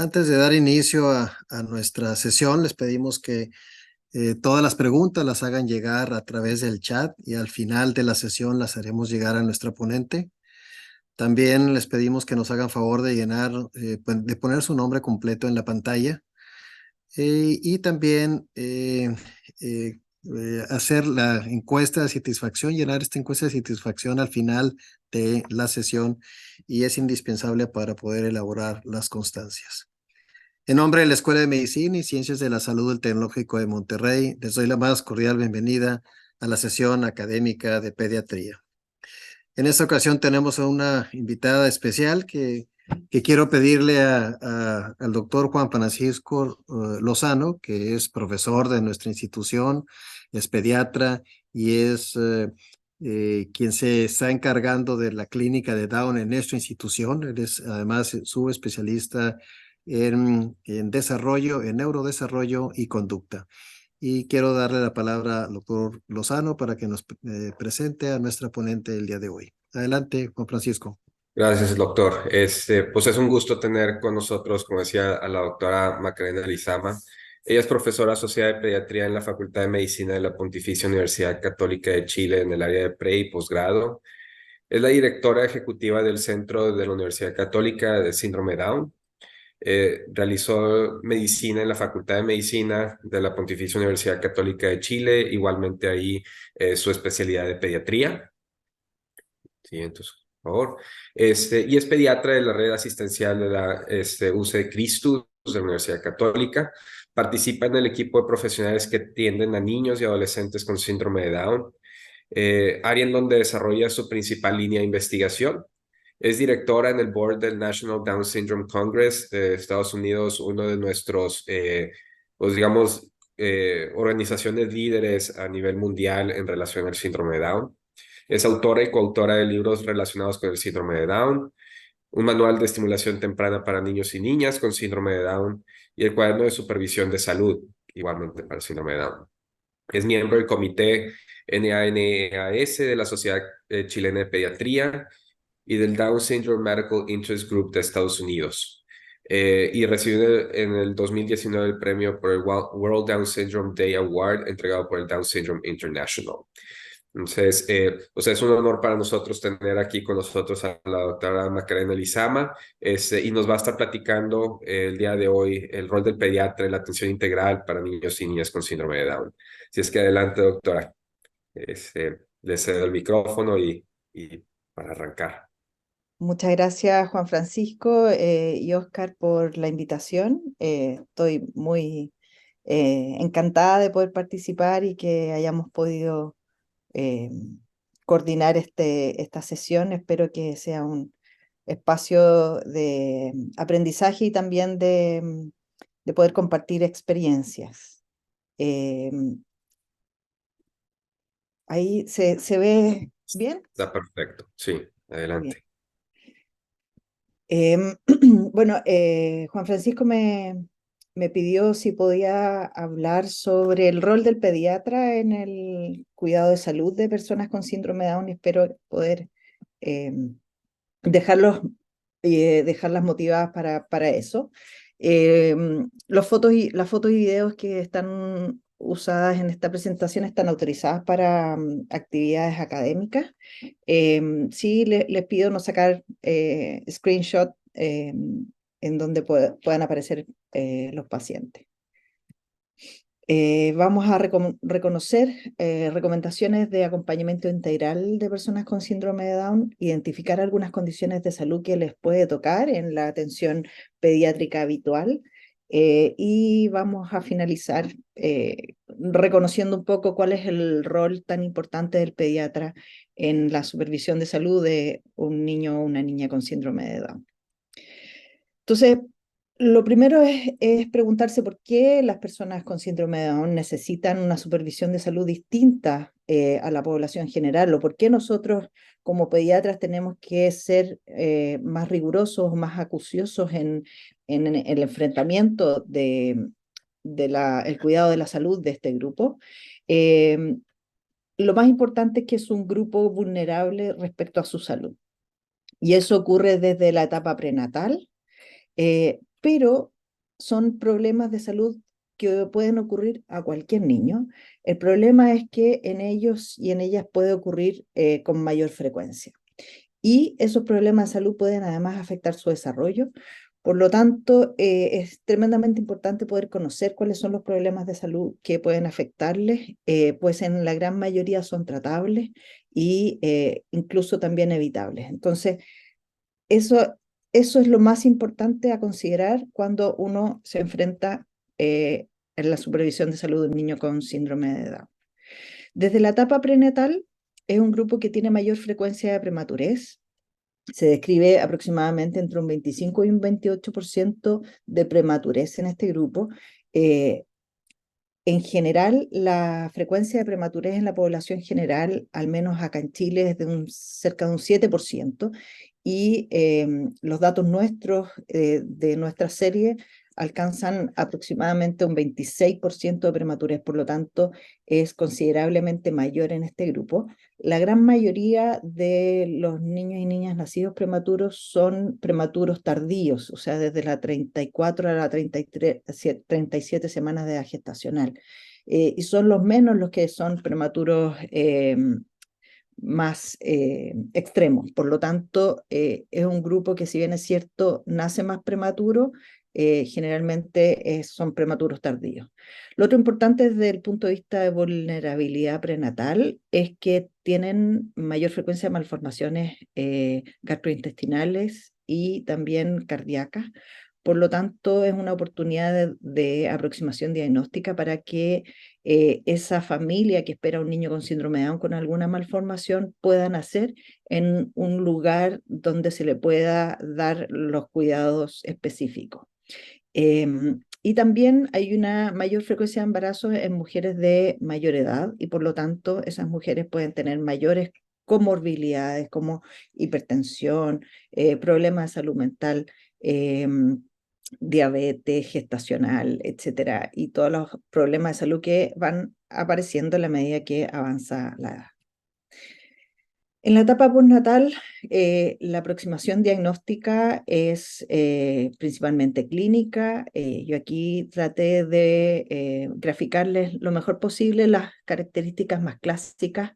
Antes de dar inicio a nuestra sesión, les pedimos que todas las preguntas las hagan llegar a través del chat y al final de la sesión las haremos llegar a nuestra ponente. También les pedimos que nos hagan favor de llenar, de poner su nombre completo en la pantalla y también hacer la encuesta de satisfacción, llenar esta encuesta de satisfacción al final de la sesión y es indispensable para poder elaborar las constancias. En nombre de la Escuela de Medicina y Ciencias de la Salud del Tecnológico de Monterrey, les doy la más cordial bienvenida a la sesión académica de pediatría. En esta ocasión tenemos a una invitada especial que quiero pedirle al doctor Juan Francisco Lozano, que es profesor de nuestra institución, es pediatra y es quien se está encargando de la clínica de Down en nuestra institución. Él es además subespecialista en desarrollo, en neurodesarrollo y conducta. Y quiero darle la palabra al doctor Lozano para que nos presente a nuestra ponente el día de hoy. Adelante, Juan Francisco. Gracias, doctor. Pues es un gusto tener con nosotros, como decía, a la doctora Macarena Lizama. Ella es profesora asociada de pediatría en la Facultad de Medicina de la Pontificia Universidad Católica de Chile en el área de pre y posgrado. Es la directora ejecutiva del Centro de la Universidad Católica de Síndrome Down. Realizó medicina en la Facultad de Medicina de la Pontificia Universidad Católica de Chile, igualmente ahí su especialidad de pediatría. Sí, entonces, por favor. Y es pediatra de la red asistencial de la UC Christus de la Universidad Católica. Participa en el equipo de profesionales que atienden a niños y adolescentes con síndrome de Down, área en donde desarrolla su principal línea de investigación. Es directora en el board del National Down Syndrome Congress de Estados Unidos, uno de nuestros, pues digamos, organizaciones líderes a nivel mundial en relación al síndrome de Down. Es autora y coautora de libros relacionados con el síndrome de Down, un manual de estimulación temprana para niños y niñas con síndrome de Down y el cuaderno de supervisión de salud, igualmente para el síndrome de Down. Es miembro del comité NANEAS de la Sociedad Chilena de Pediatría y del Down Syndrome Medical Interest Group de Estados Unidos. Y recibió en el 2019 el premio por el World Down Syndrome Day Award entregado por el Down Syndrome International. Entonces, es un honor para nosotros tener aquí con nosotros a la doctora Macarena Lizama, y nos va a estar platicando el día de hoy el rol del pediatra en la atención integral para niños y niñas con síndrome de Down. Si es que adelante, doctora. Le cedo el micrófono y para arrancar. Muchas gracias, Juan Francisco y Oscar, por la invitación. Estoy muy encantada de poder participar y que hayamos podido eh, coordinar esta sesión. Espero que sea un espacio de aprendizaje y también de poder compartir experiencias. Eh, Ahí se ve bien. Está perfecto. Sí, Bien. adelante. Bueno, Juan Francisco me pidió si podía hablar sobre el rol del pediatra en el cuidado de salud de personas con síndrome de Down y espero poder dejarlos, dejarlas motivadas para eso. Las fotos y videos que están usadas en esta presentación están autorizadas para actividades académicas. Sí, les pido no sacar screenshot en donde puedan aparecer los pacientes. Vamos a reconocer recomendaciones de acompañamiento integral de personas con síndrome de Down, identificar algunas condiciones de salud que les puede tocar en la atención pediátrica habitual y vamos a finalizar reconociendo un poco cuál es el rol tan importante del pediatra en la supervisión de salud de un niño o una niña con síndrome de Down. Entonces, lo primero es preguntarse por qué las personas con síndrome de Down necesitan una supervisión de salud distinta a la población general, o por qué nosotros como pediatras tenemos que ser más rigurosos, más acuciosos en el enfrentamiento del cuidado de la salud de este grupo. Lo más importante es que es un grupo vulnerable respecto a su salud, y eso ocurre desde la etapa prenatal. Pero son problemas de salud que pueden ocurrir a cualquier niño. El problema es que en ellos y en ellas puede ocurrir con mayor frecuencia. Y esos problemas de salud pueden además afectar su desarrollo. Por lo tanto, es tremendamente importante poder conocer cuáles son los problemas de salud que pueden afectarles, pues en la gran mayoría son tratables y incluso también evitables. Entonces, eso es lo más importante a considerar cuando uno se enfrenta en la supervisión de salud de un niño con síndrome de Down. Desde la etapa prenatal es un grupo que tiene mayor frecuencia de prematurez. Se describe aproximadamente entre un 25 y un 28% de prematurez en este grupo. En general, la frecuencia de prematurez en la población general, al menos acá en Chile, es de cerca de un 7%, y los datos nuestros de nuestra serie alcanzan aproximadamente un 26% de prematurez, por lo tanto es considerablemente mayor en este grupo. La gran mayoría de los niños y niñas nacidos prematuros son prematuros tardíos, o sea, desde la 34 a la 33, 37 semanas de edad gestacional. Y son los menos los que son prematuros más extremos. Por lo tanto, es un grupo que, si bien es cierto, nace más prematuro, generalmente son prematuros tardíos. Lo otro importante desde el punto de vista de vulnerabilidad prenatal es que tienen mayor frecuencia de malformaciones gastrointestinales y también cardíacas. Por lo tanto, es una oportunidad de aproximación diagnóstica para que esa familia que espera un niño con síndrome de Down con alguna malformación pueda nacer en un lugar donde se le pueda dar los cuidados específicos. Y también hay una mayor frecuencia de embarazos en mujeres de mayor edad y por lo tanto esas mujeres pueden tener mayores comorbilidades como hipertensión, problemas de salud mental, diabetes gestacional, etcétera, y todos los problemas de salud que van apareciendo a la medida que avanza la edad. En la etapa postnatal, la aproximación diagnóstica es principalmente clínica. Yo aquí traté de graficarles lo mejor posible las características más clásicas,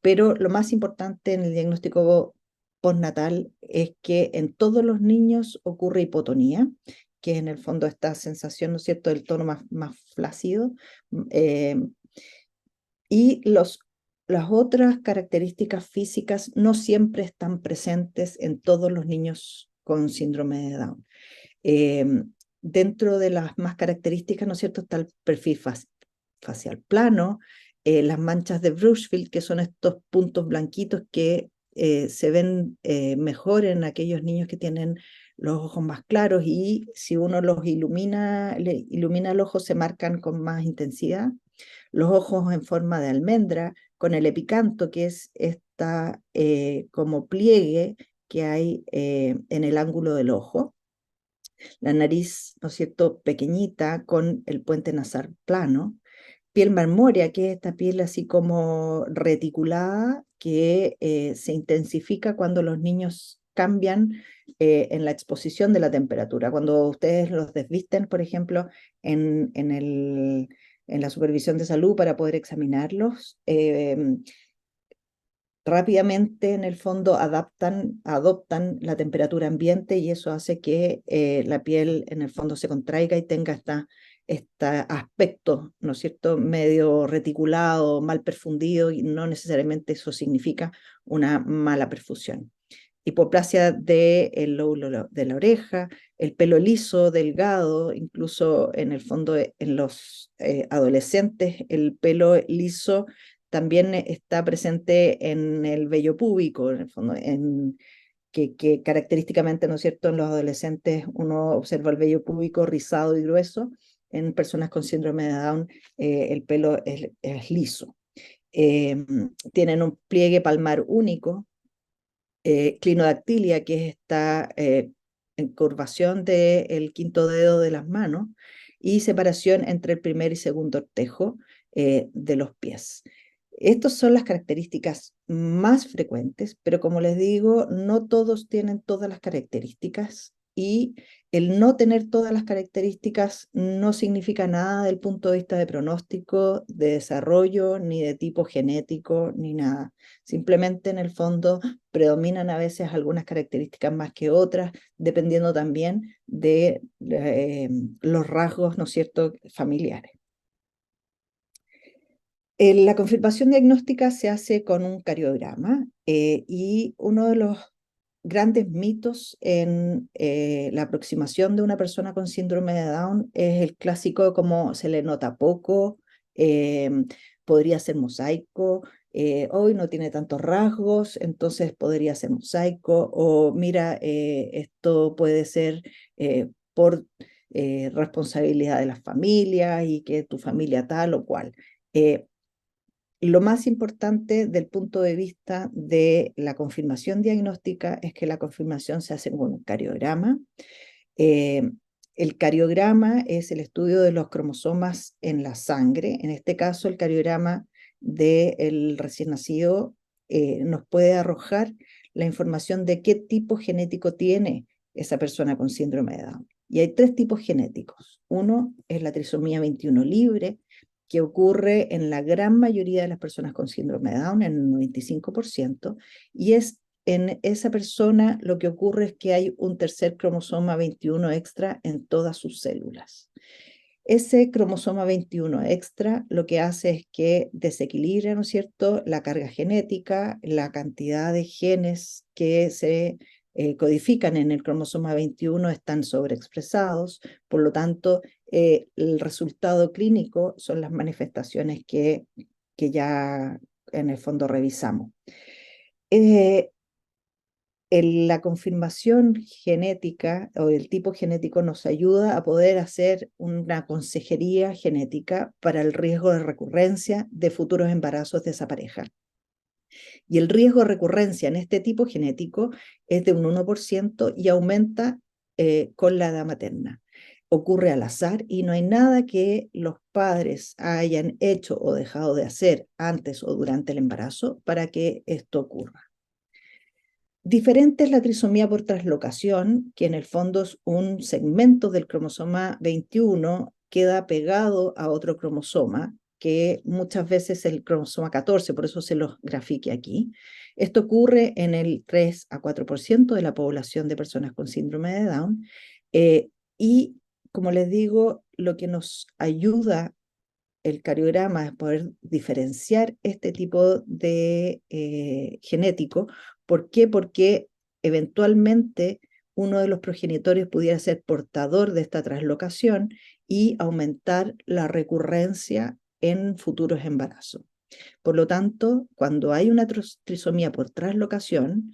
pero lo más importante en el diagnóstico postnatal es que en todos los niños ocurre hipotonía, que es en el fondo esta sensación, ¿no es cierto?, del tono más flácido. Y las otras características físicas no siempre están presentes en todos los niños con síndrome de Down. Dentro de las más características, ¿no es cierto?, está el perfil facial plano, las manchas de Bruchfeld, que son estos puntos blanquitos que se ven mejor en aquellos niños que tienen los ojos más claros y si uno le ilumina el ojo se marcan con más intensidad. Los ojos en forma de almendra, con el epicanto, que es esta como pliegue que hay en el ángulo del ojo. La nariz, ¿no es cierto?, pequeñita, con el puente nasal plano. Piel marmórea, que es esta piel así como reticulada, que se intensifica cuando los niños cambian en la exposición de la temperatura. Cuando ustedes los desvisten, por ejemplo, en la supervisión de salud para poder examinarlos, rápidamente en el fondo adoptan la temperatura ambiente y eso hace que la piel en el fondo se contraiga y tenga este aspecto, ¿no es cierto?, medio reticulado, mal perfundido, y no necesariamente eso significa una mala perfusión. Hipoplasia del lóbulo de la oreja, el pelo liso, delgado, incluso en el fondo en los adolescentes el pelo liso también está presente en el vello púbico, en el fondo, que característicamente, ¿no es cierto?, en los adolescentes uno observa el vello púbico rizado y grueso, en personas con síndrome de Down el pelo es liso. Tienen un pliegue palmar único, clinodactilia, que es esta encurvación del quinto dedo de las manos, y separación entre el primer y segundo ortejo de los pies. Estas son las características más frecuentes, pero como les digo, no todos tienen todas las características y el no tener todas las características no significa nada del punto de vista de pronóstico, de desarrollo, ni de tipo genético, ni nada. Simplemente en el fondo predominan a veces algunas características más que otras, dependiendo también de los rasgos, ¿no es cierto?, familiares. La confirmación diagnóstica se hace con un cariograma y uno de los grandes mitos en la aproximación de una persona con síndrome de Down es el clásico como se le nota poco, eh, podría ser mosaico, hoy no tiene tantos rasgos, entonces podría ser mosaico, o mira, esto puede ser por responsabilidad de la familia y que tu familia tal o cual. Lo más importante del punto de vista de la confirmación diagnóstica es que la confirmación se hace con un cariograma. El cariograma es el estudio de los cromosomas en la sangre. En este caso, el cariograma del recién nacido nos puede arrojar la información de qué tipo genético tiene esa persona con síndrome de Down. Y hay 3 tipos genéticos. Uno es la trisomía 21 libre, que ocurre en la gran mayoría de las personas con síndrome de Down, en el 95%, y es en esa persona lo que ocurre es que hay un tercer cromosoma 21 extra en todas sus células. Ese cromosoma 21 extra lo que hace es que desequilibra, ¿no es cierto?, la carga genética, la cantidad de genes que se codifican en el cromosoma 21 están sobreexpresados, por lo tanto, el resultado clínico son las manifestaciones que ya en el fondo revisamos. La confirmación genética o el tipo genético nos ayuda a poder hacer una consejería genética para el riesgo de recurrencia de futuros embarazos de esa pareja. Y el riesgo de recurrencia en este tipo genético es de un 1% y aumenta con la edad materna. Ocurre al azar y no hay nada que los padres hayan hecho o dejado de hacer antes o durante el embarazo para que esto ocurra. Diferente es la trisomía por translocación, que en el fondo es un segmento del cromosoma 21 queda pegado a otro cromosoma, que muchas veces es el cromosoma 14, por eso se los grafique aquí. Esto ocurre en el 3 a 4% de la población de personas con síndrome de Down. Y como les digo, lo que nos ayuda el cariograma es poder diferenciar este tipo de genético. ¿Por qué? Porque eventualmente uno de los progenitores pudiera ser portador de esta translocación y aumentar la recurrencia en futuros embarazos. Por lo tanto, cuando hay una trisomía por translocación,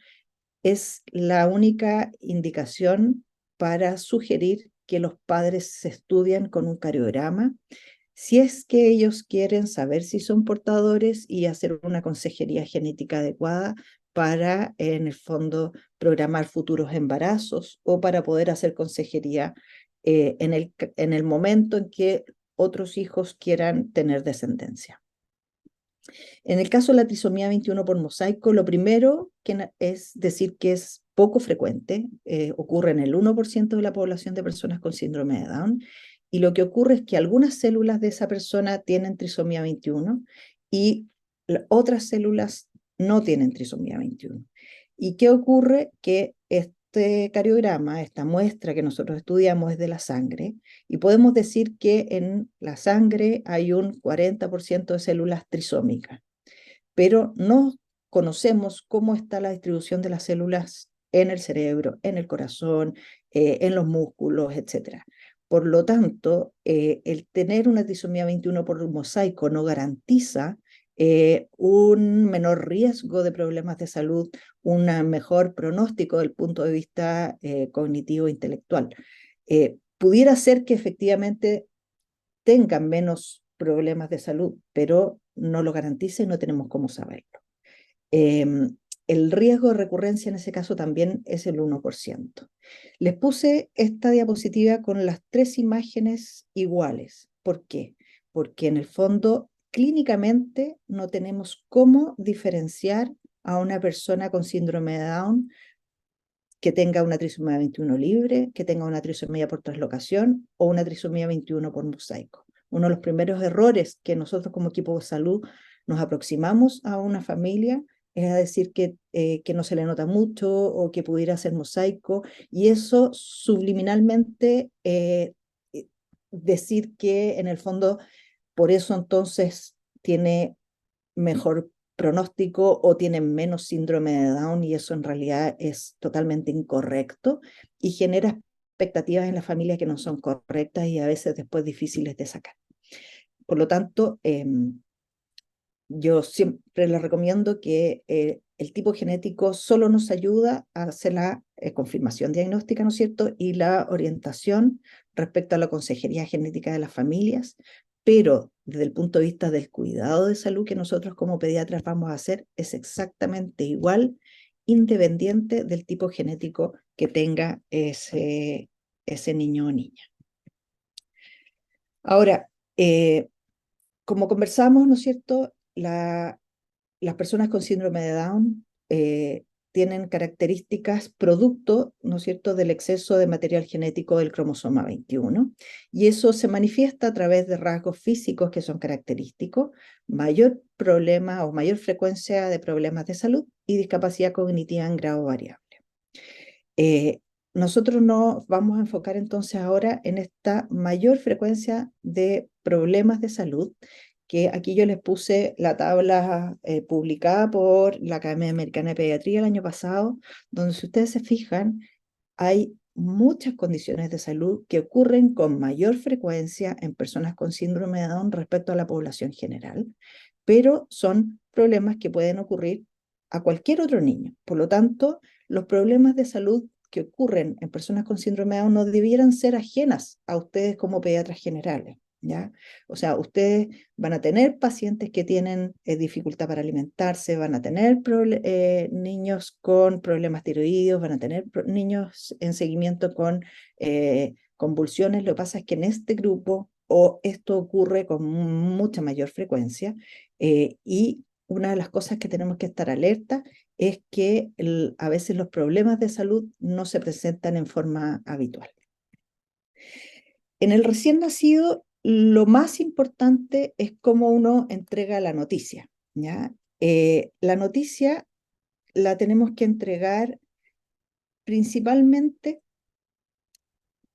es la única indicación para sugerir que los padres se estudien con un cariograma si es que ellos quieren saber si son portadores y hacer una consejería genética adecuada para, en el fondo, programar futuros embarazos o para poder hacer consejería en el momento en que otros hijos quieran tener descendencia. En el caso de la trisomía 21 por mosaico, lo primero es decir que es poco frecuente, ocurre en el 1% de la población de personas con síndrome de Down, y lo que ocurre es que algunas células de esa persona tienen trisomía 21 y otras células no tienen trisomía 21. ¿Y qué ocurre? Que este cariograma, esta muestra que nosotros estudiamos es de la sangre, y podemos decir que en la sangre hay un 40% de células trisómicas, pero no conocemos cómo está la distribución de las células en el cerebro, en el corazón, en los músculos, etc. Por lo tanto, el tener una trisomía 21 por mosaico no garantiza un menor riesgo de problemas de salud, un mejor pronóstico del punto de vista cognitivo-intelectual. Pudiera ser que efectivamente tengan menos problemas de salud, pero no lo garantiza y no tenemos cómo saberlo. El riesgo de recurrencia en ese caso también es el 1%. Les puse esta diapositiva con las 3 imágenes iguales. ¿Por qué? Porque en el fondo, clínicamente, no tenemos cómo diferenciar a una persona con síndrome de Down que tenga una trisomía 21 libre, que tenga una trisomía por traslocación o una trisomía 21 por mosaico. Uno de los primeros errores que nosotros como equipo de salud nos aproximamos a una familia es a decir que no se le nota mucho o que pudiera ser mosaico, y eso subliminalmente decir que en el fondo por eso entonces tiene mejor pronóstico o tiene menos síndrome de Down, y eso en realidad es totalmente incorrecto y genera expectativas en la familia que no son correctas y a veces después difíciles de sacar. Por lo tanto, yo siempre les recomiendo que el tipo genético solo nos ayuda a hacer la confirmación diagnóstica, ¿no es cierto? Y la orientación respecto a la consejería genética de las familias, pero desde el punto de vista del cuidado de salud que nosotros como pediatras vamos a hacer es exactamente igual, independiente del tipo genético que tenga ese niño o niña. Ahora, como conversamos, ¿no es cierto? Las personas con síndrome de Down tienen características producto, ¿no es cierto?, del exceso de material genético del cromosoma 21, y eso se manifiesta a través de rasgos físicos que son característicos, mayor problema o mayor frecuencia de problemas de salud y discapacidad cognitiva en grado variable. Nosotros nos vamos a enfocar entonces ahora en esta mayor frecuencia de problemas de salud, que aquí yo les puse la tabla publicada por la Academia Americana de Pediatría el año pasado, donde si ustedes se fijan, hay muchas condiciones de salud que ocurren con mayor frecuencia en personas con síndrome de Down respecto a la población general, pero son problemas que pueden ocurrir a cualquier otro niño. Por lo tanto, los problemas de salud que ocurren en personas con síndrome de Down no debieran ser ajenas a ustedes como pediatras generales, ¿ya? O sea, ustedes van a tener pacientes que tienen dificultad para alimentarse, van a tener niños con problemas tiroideos, van a tener niños en seguimiento con convulsiones. Lo que pasa es que en este grupo, o esto ocurre con mucha mayor frecuencia, y una de las cosas que tenemos que estar alerta es que a veces los problemas de salud no se presentan en forma habitual. En el recién nacido, lo más importante es cómo uno entrega la noticia, ¿ya? La noticia la tenemos que entregar principalmente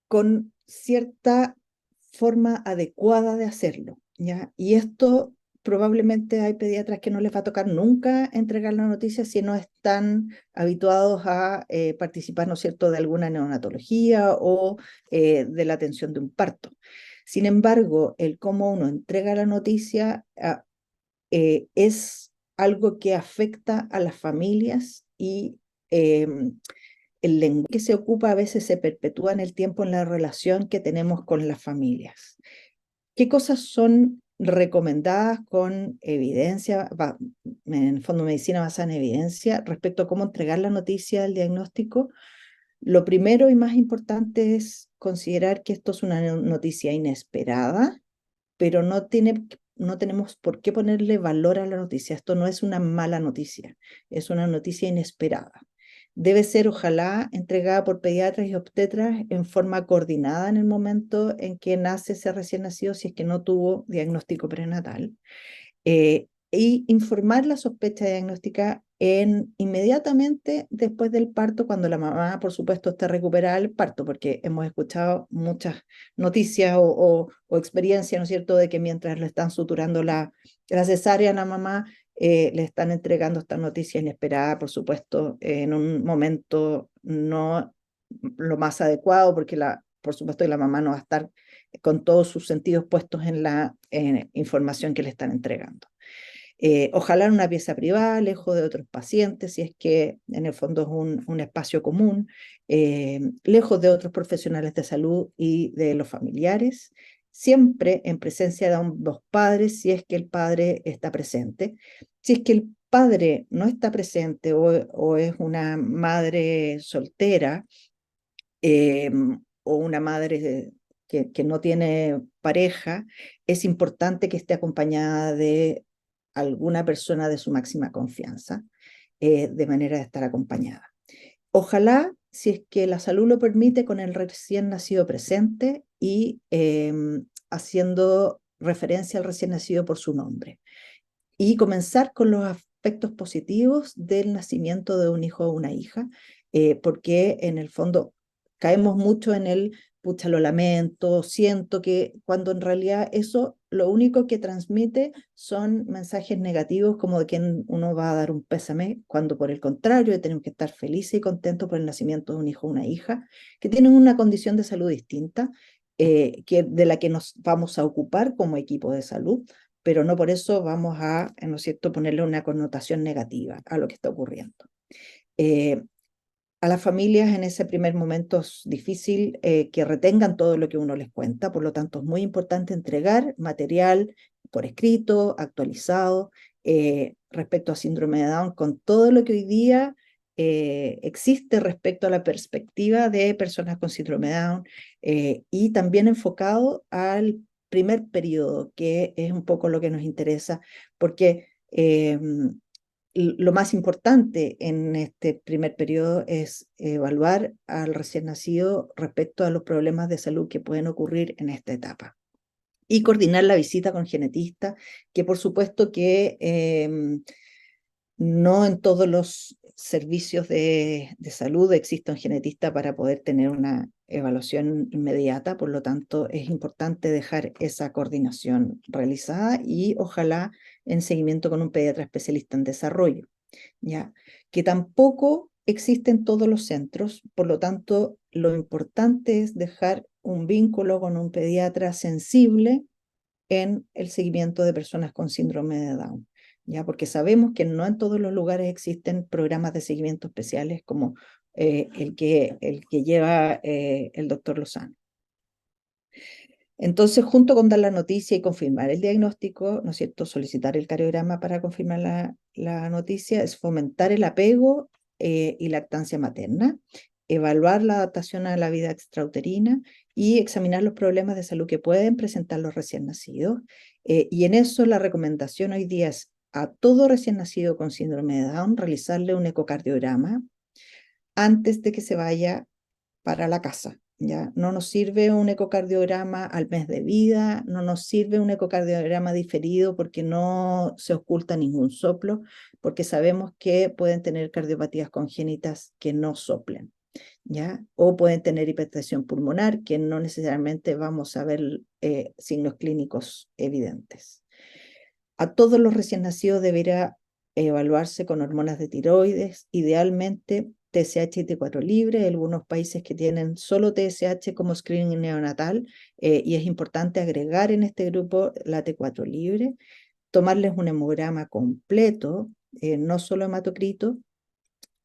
con cierta forma adecuada de hacerlo, ¿ya? Y esto probablemente hay pediatras que no les va a tocar nunca entregar la noticia si no están habituados a participar, ¿no es cierto?, de alguna neonatología o de la atención de un parto. Sin embargo, el cómo uno entrega la noticia es algo que afecta a las familias, y el lenguaje que se ocupa a veces se perpetúa en el tiempo en la relación que tenemos con las familias. ¿Qué cosas son recomendadas con evidencia, en el fondo medicina basada en evidencia, respecto a cómo entregar la noticia del diagnóstico? Lo primero y más importante es considerar que esto es una noticia inesperada, pero no tenemos por qué ponerle valor a la noticia. Esto no es una mala noticia, es una noticia inesperada. Debe ser, ojalá, entregada por pediatras y obstetras en forma coordinada en el momento en que nace ese recién nacido, si es que no tuvo diagnóstico prenatal. Y informar la sospecha diagnóstica inmediatamente después del parto, cuando la mamá, por supuesto, está recuperada del parto, porque hemos escuchado muchas noticias o experiencias, ¿no es cierto?, de que mientras le están suturando la cesárea a la mamá, le están entregando esta noticia inesperada, por supuesto, en un momento no lo más adecuado, porque por supuesto la mamá no va a estar con todos sus sentidos puestos en la información que le están entregando. Ojalá en una pieza privada, lejos de otros pacientes, si es que en el fondo es un espacio común, lejos de otros profesionales de salud y de los familiares, siempre en presencia de ambos padres, si es que el padre está presente. Si es que el padre no está presente o es una madre soltera, o una madre que no tiene pareja, es importante que esté acompañada de alguna persona de su máxima confianza, de manera de estar acompañada. Ojalá, si es que la salud lo permite, con el recién nacido presente y haciendo referencia al recién nacido por su nombre. Y comenzar con los aspectos positivos del nacimiento de un hijo o una hija, porque en el fondo caemos mucho en el, pucha, lo lamento, siento que, cuando en realidad eso lo único que transmite son mensajes negativos, como de que uno va a dar un pésame, cuando por el contrario tenemos que estar felices y contentos por el nacimiento de un hijo o una hija, que tienen una condición de salud distinta, de la que nos vamos a ocupar como equipo de salud, pero no por eso vamos a, ¿no es cierto?, ponerle una connotación negativa a lo que está ocurriendo. A las familias en ese primer momento es difícil que retengan todo lo que uno les cuenta, por lo tanto es muy importante entregar material por escrito, actualizado, respecto a síndrome de Down, con todo lo que hoy día existe respecto a la perspectiva de personas con síndrome de Down, y también enfocado al primer periodo, que es un poco lo que nos interesa, porque lo más importante en este primer periodo es evaluar al recién nacido respecto a los problemas de salud que pueden ocurrir en esta etapa. Y coordinar la visita con genetista, que por supuesto que no en todos los servicios de salud existe un genetista para poder tener una evaluación inmediata, por lo tanto es importante dejar esa coordinación realizada y ojalá en seguimiento con un pediatra especialista en desarrollo, ¿ya? Que tampoco existe en todos los centros, por lo tanto lo importante es dejar un vínculo con un pediatra sensible en el seguimiento de personas con síndrome de Down, ¿ya? Porque sabemos que no en todos los lugares existen programas de seguimiento especiales como el que lleva el doctor Lozano. Entonces, junto con dar la noticia y confirmar el diagnóstico, ¿no es cierto?, solicitar el cariograma para confirmar la noticia, es fomentar el apego y lactancia materna, evaluar la adaptación a la vida extrauterina y examinar los problemas de salud que pueden presentar los recién nacidos. Y en eso la recomendación hoy día es a todo recién nacido con síndrome de Down realizarle un ecocardiograma antes de que se vaya para la casa. ¿Ya? No nos sirve un ecocardiograma al mes de vida, no nos sirve un ecocardiograma diferido porque no se oculta ningún soplo, porque sabemos que pueden tener cardiopatías congénitas que no soplen, ¿ya? O pueden tener hipertensión pulmonar, que no necesariamente vamos a ver signos clínicos evidentes. A todos los recién nacidos deberá evaluarse con hormonas de tiroides, idealmente TSH y T4 libre. Hay algunos países que tienen solo TSH como screening neonatal, y es importante agregar en este grupo la T4 libre, tomarles un hemograma completo, no solo hematocrito,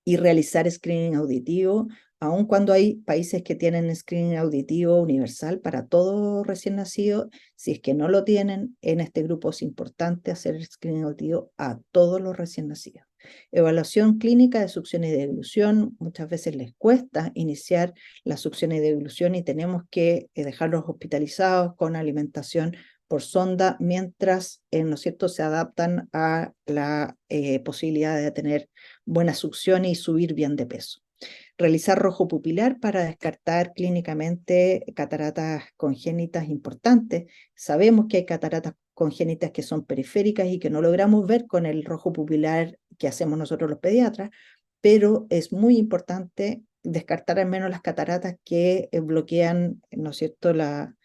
y realizar screening auditivo, aun cuando hay países que tienen screening auditivo universal para todo recién nacido. Si es que no lo tienen, en este grupo es importante hacer screening auditivo a todos los recién nacidos. Evaluación clínica de succión y deglución. Muchas veces les cuesta iniciar la succión y deglución y tenemos que dejarlos hospitalizados con alimentación por sonda mientras, ¿no es cierto?, se adaptan a la posibilidad de tener buena succión y subir bien de peso. Realizar rojo pupilar para descartar clínicamente cataratas congénitas importantes. Sabemos que hay cataratas congénitas que son periféricas y que no logramos ver con el rojo pupilar que hacemos nosotros los pediatras, pero es muy importante descartar al menos las cataratas que bloquean, ¿no es cierto?, la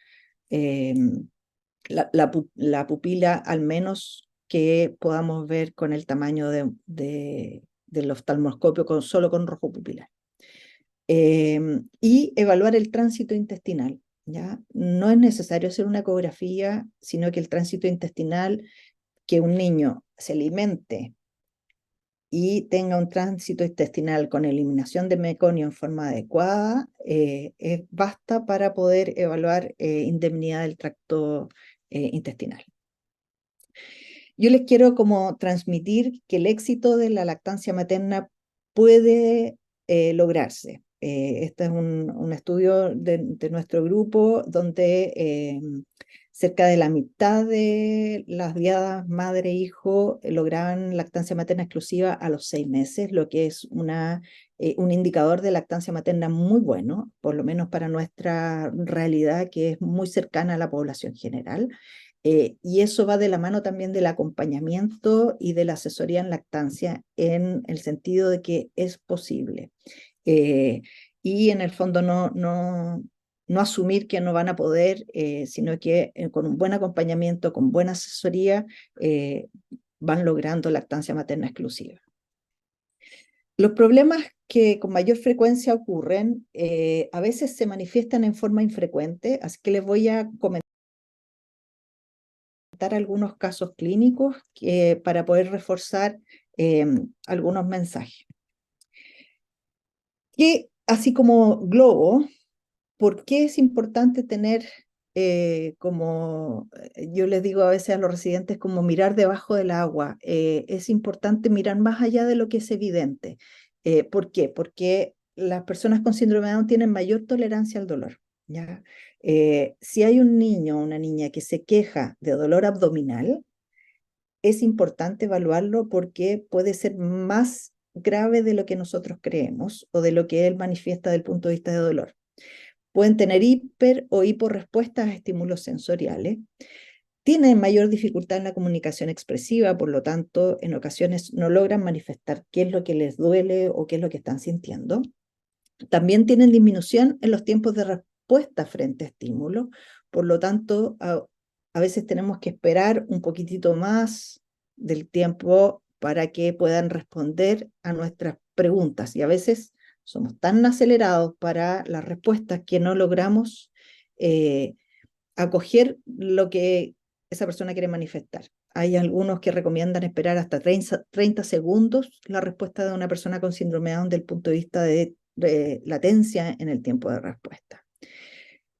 pupila, al menos que podamos ver con el tamaño del oftalmoscopio solo con rojo pupilar. Y evaluar el tránsito intestinal, ¿ya? No es necesario hacer una ecografía, sino que el tránsito intestinal, que un niño se alimente y tenga un tránsito intestinal con eliminación de meconio en forma adecuada, basta para poder evaluar indemnidad del tracto intestinal. Yo les quiero como transmitir que el éxito de la lactancia materna puede lograrse. Este es un estudio de nuestro grupo donde Cerca de la mitad de las diadas madre-hijo lograban lactancia materna exclusiva a los 6 meses, lo que es un indicador de lactancia materna muy bueno, por lo menos para nuestra realidad, que es muy cercana a la población general. Y eso va de la mano también del acompañamiento y de la asesoría en lactancia, en el sentido de que es posible. Y en el fondo no asumir que no van a poder, sino que con un buen acompañamiento, con buena asesoría, van logrando lactancia materna exclusiva. Los problemas que con mayor frecuencia ocurren, a veces se manifiestan en forma infrecuente, así que les voy a comentar algunos casos clínicos para poder reforzar algunos mensajes. Que así como globo, ¿por qué es importante tener, como yo les digo a veces a los residentes, como mirar debajo del agua? Es importante mirar más allá de lo que es evidente. ¿Por qué? Porque las personas con síndrome de Down tienen mayor tolerancia al dolor, ¿ya? Si hay un niño o una niña que se queja de dolor abdominal, es importante evaluarlo porque puede ser más grave de lo que nosotros creemos o de lo que él manifiesta desde el punto de vista de dolor. Pueden tener hiper o hiporrespuestas a estímulos sensoriales, tienen mayor dificultad en la comunicación expresiva, por lo tanto, en ocasiones no logran manifestar qué es lo que les duele o qué es lo que están sintiendo. También tienen disminución en los tiempos de respuesta frente a estímulos, por lo tanto, a veces tenemos que esperar un poquitito más del tiempo para que puedan responder a nuestras preguntas, y a veces somos tan acelerados para las respuestas que no logramos acoger lo que esa persona quiere manifestar. Hay algunos que recomiendan esperar hasta 30 segundos la respuesta de una persona con síndrome de Down desde el punto de vista de latencia en el tiempo de respuesta.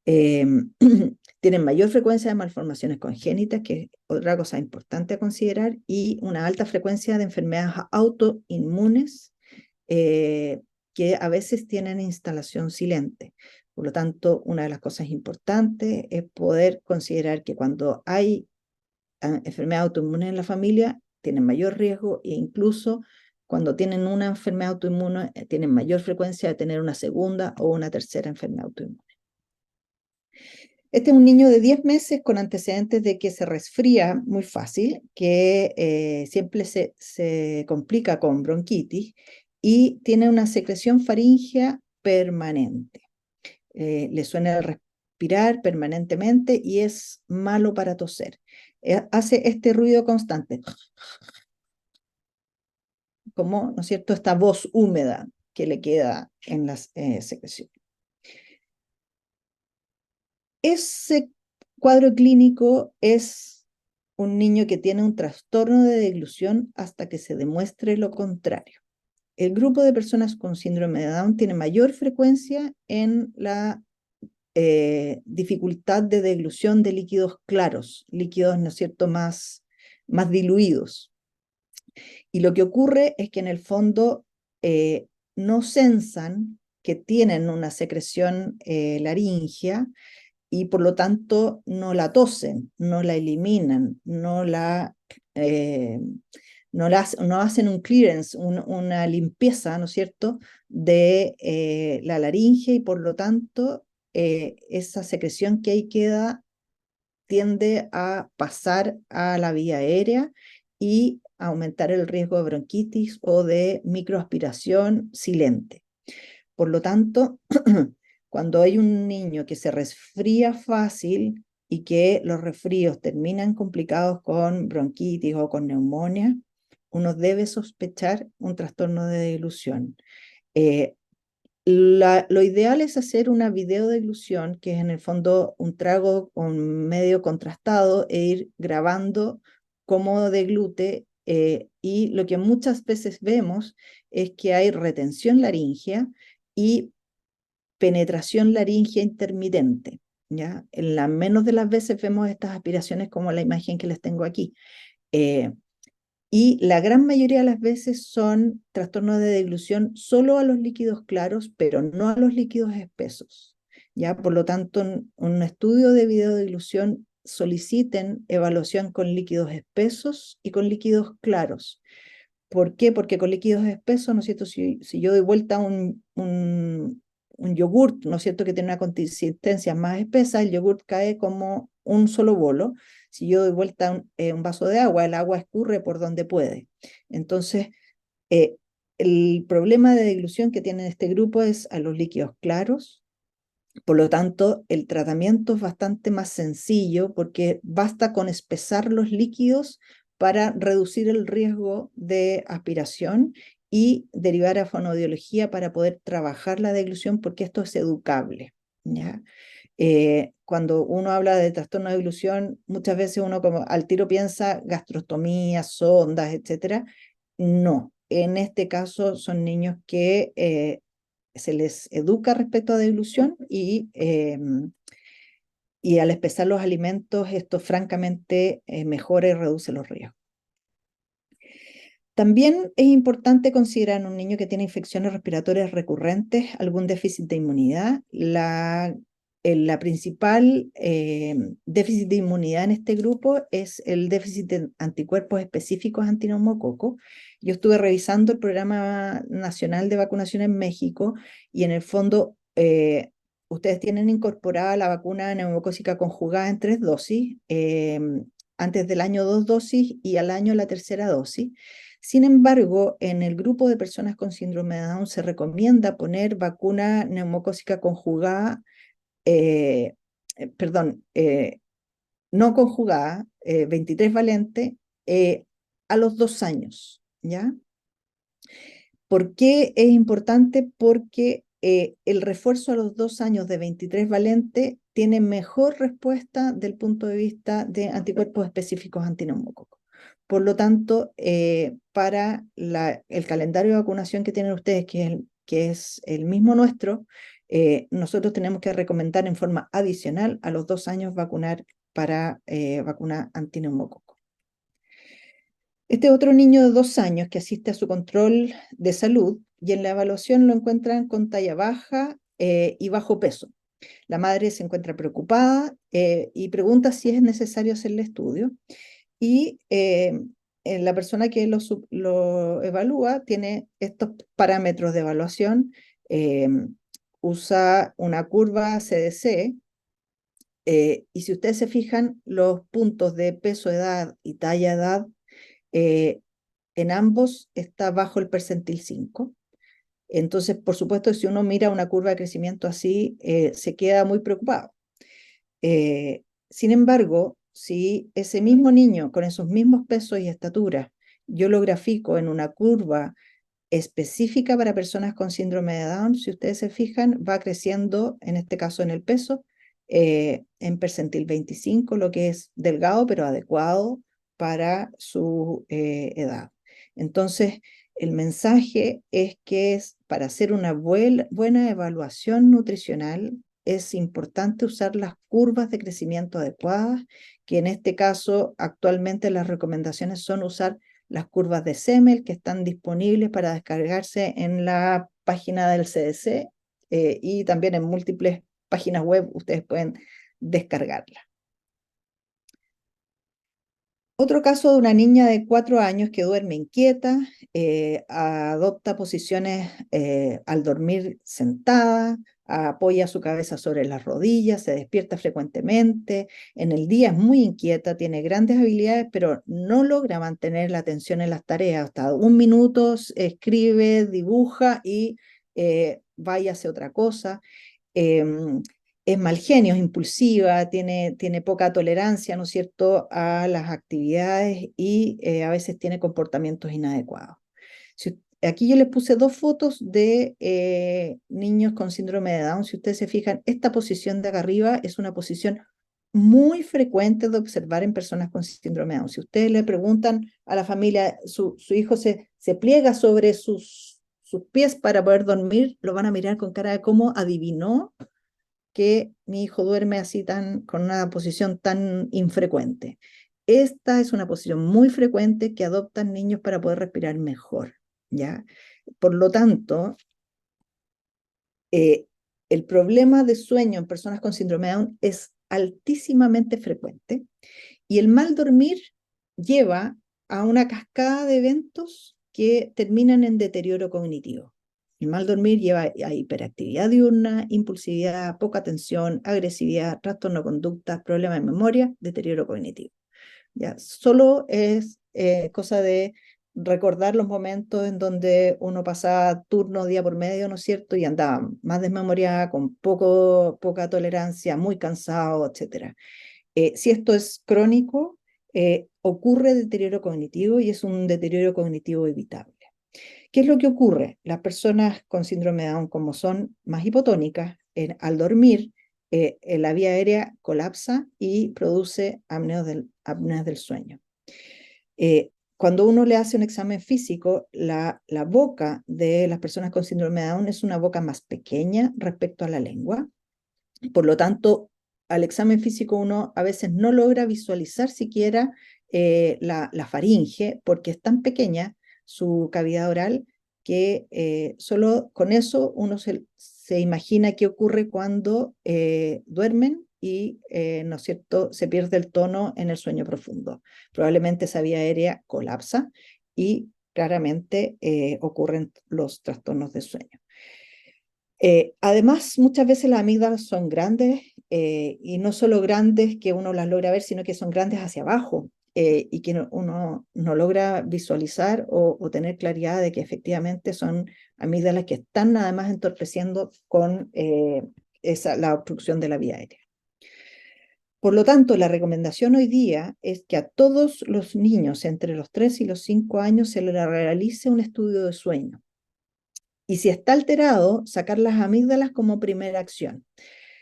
Tienen mayor frecuencia de malformaciones congénitas, que es otra cosa importante a considerar, y una alta frecuencia de enfermedades autoinmunes que a veces tienen instalación silente. Por lo tanto, una de las cosas importantes es poder considerar que cuando hay enfermedad autoinmune en la familia, tienen mayor riesgo, e incluso cuando tienen una enfermedad autoinmune, tienen mayor frecuencia de tener una segunda o una tercera enfermedad autoinmune. Este es un niño de 10 meses con antecedentes de que se resfría muy fácil, que siempre se complica con bronquitis y tiene una secreción faríngea permanente. Le suena respirar permanentemente y es malo para toser. Hace este ruido constante, como, ¿no es cierto?, esta voz húmeda que le queda en las secreciones. Ese cuadro clínico es un niño que tiene un trastorno de deglución hasta que se demuestre lo contrario. El grupo de personas con síndrome de Down tiene mayor frecuencia en la dificultad de deglución de líquidos claros, líquidos, ¿no es cierto?, más diluidos. Y lo que ocurre es que en el fondo no sensan que tienen una secreción laríngea y por lo tanto no la tosen, no la eliminan, no hacen un clearance, una limpieza, ¿no es cierto?, de la laringe, y por lo tanto esa secreción que ahí queda tiende a pasar a la vía aérea y aumentar el riesgo de bronquitis o de microaspiración silente. Por lo tanto, cuando hay un niño que se resfría fácil y que los resfríos terminan complicados con bronquitis o con neumonía, uno debe sospechar un trastorno de deglución. Lo ideal es hacer una videodeglución, que es en el fondo un trago con medio contrastado, e ir grabando cómo deglute, y lo que muchas veces vemos es que hay retención laríngea y penetración laríngea intermitente, ¿ya? En la menos de las veces vemos estas aspiraciones como la imagen que les tengo aquí. Y la gran mayoría de las veces son trastornos de deglución solo a los líquidos claros, pero no a los líquidos espesos, ¿ya? Por lo tanto, un estudio de videodeglución soliciten evaluación con líquidos espesos y con líquidos claros. ¿Por qué? Porque con líquidos espesos, ¿no es cierto? Si yo doy vuelta un yogurt, ¿no es cierto?, que tiene una consistencia más espesa, el yogurt cae como un solo bolo. Si yo doy vuelta un vaso de agua, el agua escurre por donde puede. Entonces, el problema de dilución que tiene este grupo es a los líquidos claros. Por lo tanto, el tratamiento es bastante más sencillo porque basta con espesar los líquidos para reducir el riesgo de aspiración y derivar a fonoaudiología para poder trabajar la deglución, porque esto es educable, ¿ya? Cuando uno habla de trastorno de deglución, muchas veces uno como al tiro piensa gastrostomía, sondas, etcétera. No, en este caso son niños que se les educa respecto a deglución y al espesar los alimentos esto francamente mejora y reduce los riesgos. También es importante considerar en un niño que tiene infecciones respiratorias recurrentes algún déficit de inmunidad. La principal déficit de inmunidad en este grupo es el déficit de anticuerpos específicos antineumococo. Yo estuve revisando el Programa Nacional de Vacunación en México y en el fondo ustedes tienen incorporada la vacuna neumocócica conjugada en 3 dosis, antes del año 2 dosis y al año la tercera dosis. Sin embargo, en el grupo de personas con síndrome de Down se recomienda poner vacuna neumocócica conjugada, no conjugada, 23 valente, a los 2 años, ¿ya? ¿Por qué es importante? Porque el refuerzo a los 2 años de 23 valente tiene mejor respuesta del punto de vista de anticuerpos específicos antineumococos. Por lo tanto, para el calendario de vacunación que tienen ustedes, que es el mismo nuestro, nosotros tenemos que recomendar en forma adicional a los 2 años vacunar para vacuna antineumococo. Este otro niño de 2 años que asiste a su control de salud y en la evaluación lo encuentran con talla baja y bajo peso. La madre se encuentra preocupada y pregunta si es necesario hacerle estudio. Y la persona que lo evalúa tiene estos parámetros de evaluación, usa una curva CDC, y si ustedes se fijan, los puntos de peso, edad y talla, edad, en ambos está bajo el percentil 5. Entonces, por supuesto, si uno mira una curva de crecimiento así, se queda muy preocupado. Sin embargo, si ese mismo niño con esos mismos pesos y estaturas, yo lo grafico en una curva específica para personas con síndrome de Down, si ustedes se fijan, va creciendo, en este caso en el peso, en percentil 25, lo que es delgado pero adecuado para su edad. Entonces, el mensaje es que para hacer una buena evaluación nutricional es importante usar las curvas de crecimiento adecuadas, que en este caso actualmente las recomendaciones son usar las curvas de Semel que están disponibles para descargarse en la página del CDC y también en múltiples páginas web ustedes pueden descargarla. Otro caso de una niña de 4 años que duerme inquieta, adopta posiciones al dormir sentada, apoya su cabeza sobre las rodillas, se despierta frecuentemente, en el día es muy inquieta, tiene grandes habilidades, pero no logra mantener la atención en las tareas. Hasta 1 minuto escribe, dibuja y va y hace otra cosa. Es mal genio, es impulsiva, tiene poca tolerancia, ¿no es cierto?, a las actividades y a veces tiene comportamientos inadecuados. Aquí yo les puse 2 fotos de niños con síndrome de Down. Si ustedes se fijan, esta posición de acá arriba es una posición muy frecuente de observar en personas con síndrome de Down. Si ustedes le preguntan a la familia, su hijo se pliega sobre sus pies para poder dormir, lo van a mirar con cara de cómo adivinó que mi hijo duerme así con una posición tan infrecuente. Esta es una posición muy frecuente que adoptan niños para poder respirar mejor, ¿ya? Por lo tanto, el problema de sueño en personas con síndrome de Down es altísimamente frecuente y el mal dormir lleva a una cascada de eventos que terminan en deterioro cognitivo. El mal dormir lleva a hiperactividad diurna, impulsividad, poca atención, agresividad, trastorno de conducta, problemas de memoria, deterioro cognitivo. ¿Ya? Solo es cosa de recordar los momentos en donde uno pasaba turno día por medio, ¿no es cierto? Y andaba más desmemoriada, con poca tolerancia, muy cansado, etc. Si esto es crónico, ocurre deterioro cognitivo y es un deterioro cognitivo evitable. ¿Qué es lo que ocurre? Las personas con síndrome de Down, como son más hipotónicas, al dormir, la vía aérea colapsa y produce apneas del sueño. Cuando uno le hace un examen físico, la boca de las personas con síndrome de Down es una boca más pequeña respecto a la lengua. Por lo tanto, al examen físico uno a veces no logra visualizar siquiera la faringe porque es tan pequeña su cavidad oral que solo con eso uno se imagina qué ocurre cuando duermen y, ¿no es cierto?, se pierde el tono en el sueño profundo. Probablemente esa vía aérea colapsa y claramente ocurren los trastornos de sueño. Además, muchas veces las amígdalas son grandes y no solo grandes que uno las logra ver, sino que son grandes hacia abajo y que uno no logra visualizar o tener claridad de que efectivamente son amígdalas que están además entorpeciendo con la obstrucción de la vía aérea. Por lo tanto, la recomendación hoy día es que a todos los niños entre los 3 y los 5 años se les realice un estudio de sueño. Y si está alterado, sacar las amígdalas como primera acción.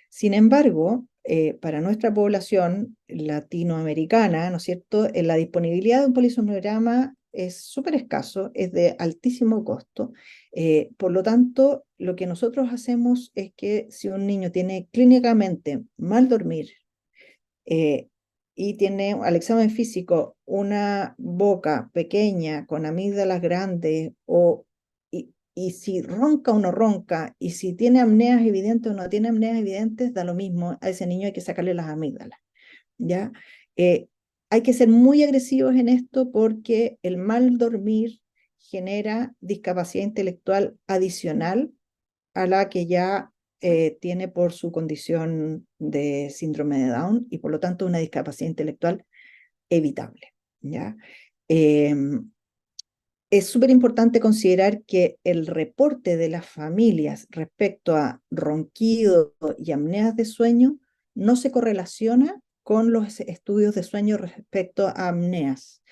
Sin embargo, para nuestra población latinoamericana, ¿no es cierto?, la disponibilidad de un polisomnograma es súper escaso, es de altísimo costo. Por lo tanto, lo que nosotros hacemos es que si un niño tiene clínicamente mal dormir y tiene al examen físico una boca pequeña con amígdalas grandes y si ronca o no ronca, y si tiene apneas evidentes o no tiene apneas evidentes, da lo mismo, a ese niño hay que sacarle las amígdalas, ¿ya? Hay que ser muy agresivos en esto porque el mal dormir genera discapacidad intelectual adicional a la que ya tiene por su condición de síndrome de Down y por lo tanto una discapacidad intelectual evitable, ¿ya? Es súper importante considerar que el reporte de las familias respecto a ronquido y apneas de sueño no se correlaciona con los estudios de sueño respecto a apneas.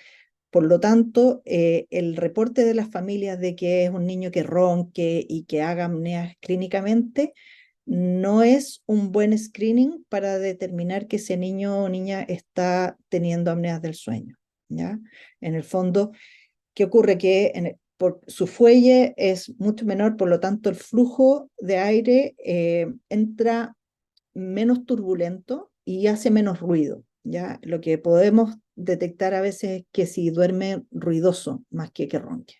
Por lo tanto, el reporte de las familias de que es un niño que ronque y que haga apneas clínicamente no es un buen screening para determinar que ese niño o niña está teniendo apneas del sueño, ¿ya? En el fondo, ¿qué ocurre? Que su fuelle es mucho menor, por lo tanto el flujo de aire entra menos turbulento y hace menos ruido, ¿ya? Lo que podemos detectar a veces es que si duerme ruidoso más que ronque.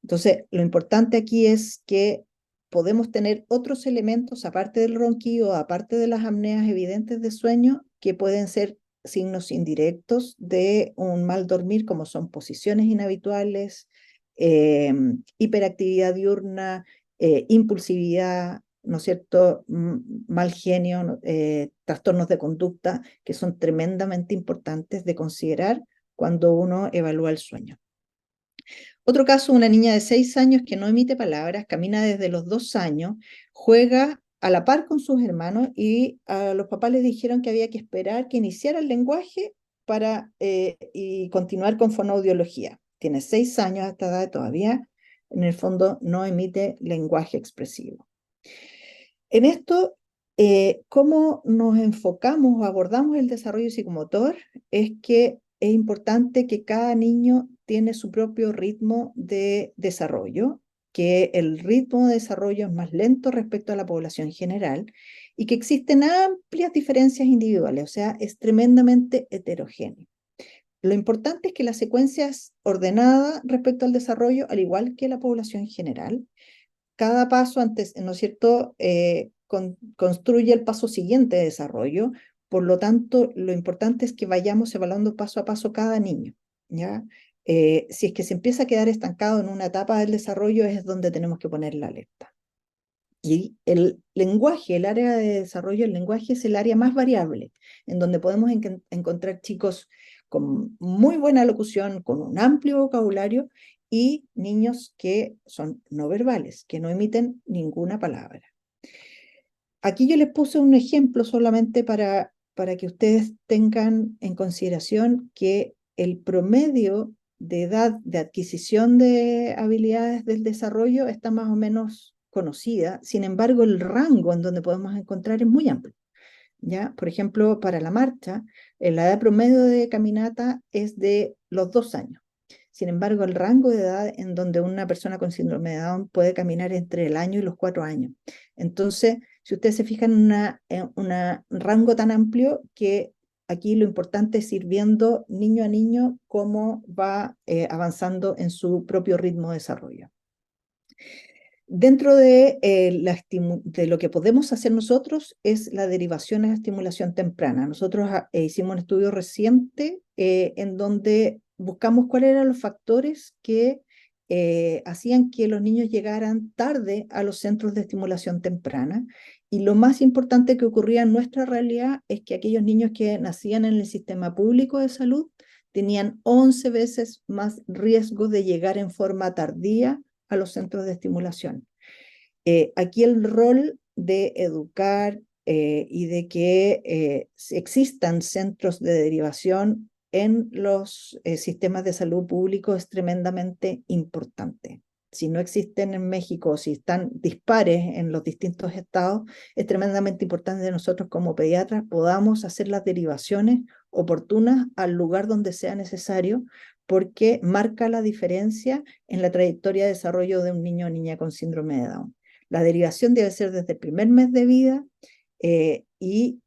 Entonces, lo importante aquí es que podemos tener otros elementos, aparte del ronquido, aparte de las apneas evidentes de sueño, que pueden ser signos indirectos de un mal dormir, como son posiciones inhabituales, hiperactividad diurna, impulsividad, ¿no es cierto?, mal genio, trastornos de conducta, que son tremendamente importantes de considerar cuando uno evalúa el sueño. Otro caso, una niña de 6 años que no emite palabras, camina desde los 2 años, juega a la par con sus hermanos y a los papás les dijeron que había que esperar que iniciara el lenguaje y continuar con fonoaudiología. Tiene 6 años a esta edad, todavía en el fondo no emite lenguaje expresivo. En esto, cómo nos enfocamos o abordamos el desarrollo psicomotor es que es importante que cada niño tiene su propio ritmo de desarrollo, que el ritmo de desarrollo es más lento respecto a la población general y que existen amplias diferencias individuales, o sea, es tremendamente heterogéneo. Lo importante es que la secuencia es ordenada respecto al desarrollo, al igual que la población general. Cada paso antes, ¿no es cierto?, construye el paso siguiente de desarrollo. Por lo tanto, lo importante es que vayamos evaluando paso a paso cada niño, ¿ya? Si es que se empieza a quedar estancado en una etapa del desarrollo, es donde tenemos que poner la alerta. Y el lenguaje, el área de desarrollo del lenguaje es el área más variable, en donde podemos encontrar chicos con muy buena locución, con un amplio vocabulario, y niños que son no verbales, que no emiten ninguna palabra. Aquí yo les puse un ejemplo solamente para que ustedes tengan en consideración que el promedio de edad de adquisición de habilidades del desarrollo está más o menos conocida. Sin embargo, el rango en donde podemos encontrar es muy amplio, ¿ya? Por ejemplo, para la marcha, la edad promedio de caminata es de los 2 años. Sin embargo, el rango de edad en donde una persona con síndrome de Down puede caminar entre el año y los 4 años. Entonces, si ustedes se fijan en un rango tan amplio, que aquí lo importante es ir viendo niño a niño cómo va avanzando en su propio ritmo de desarrollo. Dentro de lo que podemos hacer nosotros es la derivación a la estimulación temprana. Nosotros hicimos un estudio reciente en donde buscamos cuáles eran los factores que hacían que los niños llegaran tarde a los centros de estimulación temprana. Y lo más importante que ocurría en nuestra realidad es que aquellos niños que nacían en el sistema público de salud tenían 11 veces más riesgo de llegar en forma tardía a los centros de estimulación. Aquí el rol de educar y de que existan centros de derivación en los sistemas de salud públicos es tremendamente importante. Si no existen en México, si están dispares en los distintos estados, es tremendamente importante que nosotros como pediatras podamos hacer las derivaciones oportunas al lugar donde sea necesario, porque marca la diferencia en la trayectoria de desarrollo de un niño o niña con síndrome de Down. La derivación debe ser desde el primer mes de vida y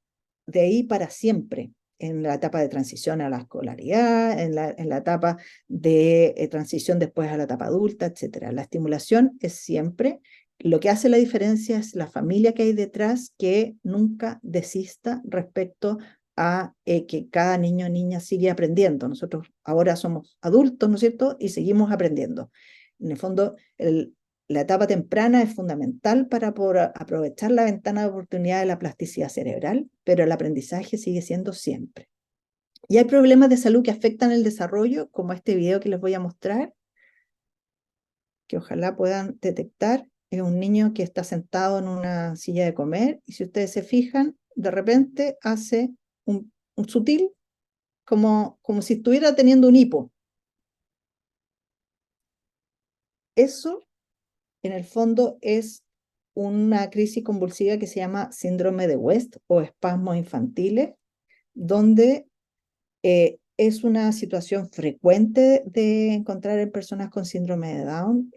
de ahí para siempre, en la etapa de transición a la escolaridad, en la etapa de transición después a la etapa adulta, etc. La estimulación es siempre. Lo que hace la diferencia es la familia que hay detrás, que nunca desista respecto a que cada niño o niña sigue aprendiendo. Nosotros ahora somos adultos, ¿no es cierto? Y seguimos aprendiendo. En el fondo, la etapa temprana es fundamental para poder aprovechar la ventana de oportunidad de la plasticidad cerebral, pero el aprendizaje sigue siendo siempre. Y hay problemas de salud que afectan el desarrollo, como este video que les voy a mostrar, que ojalá puedan detectar. Es un niño que está sentado en una silla de comer, y si ustedes se fijan, de repente hace un sutil, como si estuviera teniendo un hipo. Eso, en el fondo, es una crisis convulsiva que se llama síndrome de West o espasmos infantiles, donde es una situación frecuente de encontrar en personas con síndrome de Down.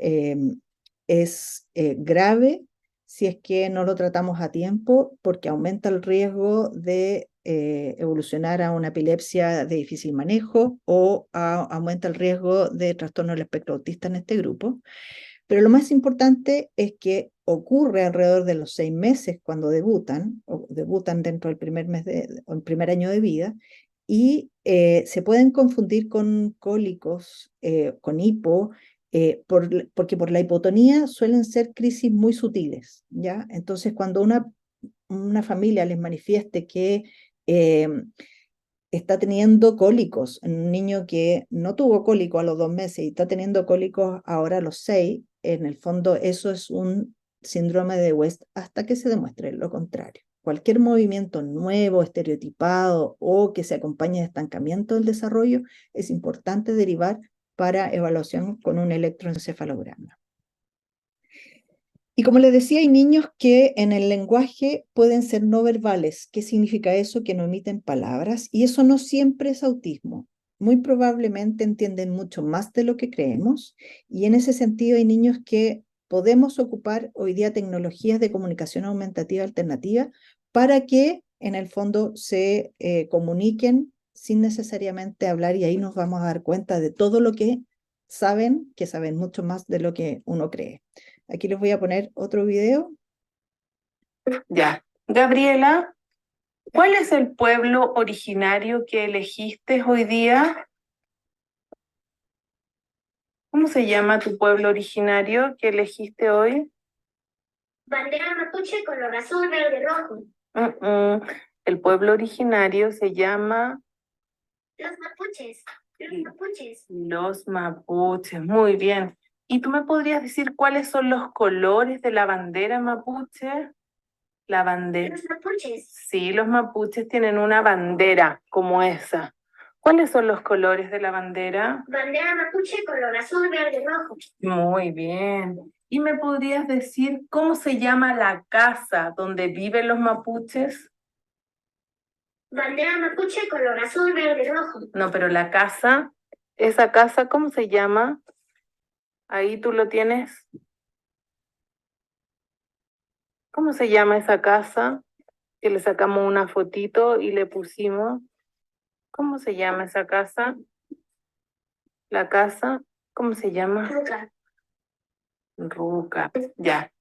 Es grave si es que no lo tratamos a tiempo, porque aumenta el riesgo de evolucionar a una epilepsia de difícil manejo o aumenta el riesgo de trastorno del espectro autista en este grupo. Pero lo más importante es que ocurre alrededor de los 6 meses cuando debutan, o debutan dentro del primer mes o el primer año de vida, y se pueden confundir con cólicos, con hipo, porque por la hipotonía suelen ser crisis muy sutiles, ¿ya? Entonces, cuando una familia les manifieste que está teniendo cólicos, un niño que no tuvo cólico a los 2 meses y está teniendo cólicos ahora a los 6, en el fondo eso es un síndrome de West hasta que se demuestre lo contrario. Cualquier movimiento nuevo, estereotipado o que se acompañe de estancamiento del desarrollo es importante derivar para evaluación con un electroencefalograma. Y como les decía, hay niños que en el lenguaje pueden ser no verbales. ¿Qué significa eso? Que no emiten palabras, y eso no siempre es autismo. Muy probablemente entienden mucho más de lo que creemos, y en ese sentido hay niños que podemos ocupar hoy día tecnologías de comunicación aumentativa alternativa para que en el fondo se comuniquen sin necesariamente hablar, y ahí nos vamos a dar cuenta de todo lo que saben mucho más de lo que uno cree. Aquí les voy a poner otro video. Ya. Gabriela, ¿cuál es el pueblo originario que elegiste hoy día? ¿Cómo se llama tu pueblo originario que elegiste hoy? Bandera mapuche, color azul, verde, rojo. El pueblo originario se llama Los mapuches. Los mapuches. los mapuches. Muy bien. ¿Y tú me podrías decir cuáles son los colores de la bandera mapuche? La bandera. Los mapuches. Sí, los mapuches tienen una bandera como esa. ¿Cuáles son los colores de la bandera? Bandera mapuche, color azul, verde, rojo. Muy bien. ¿Y me podrías decir cómo se llama la casa donde viven los mapuches? Bandera mapuche, color azul, verde, rojo. No, pero la casa, esa casa, ¿cómo se llama? Ahí tú lo tienes. ¿Cómo se llama esa casa? Que le sacamos una fotito y le pusimos. ¿Cómo se llama esa casa? La casa, ¿cómo se llama? Ruca. Ruca. Ya.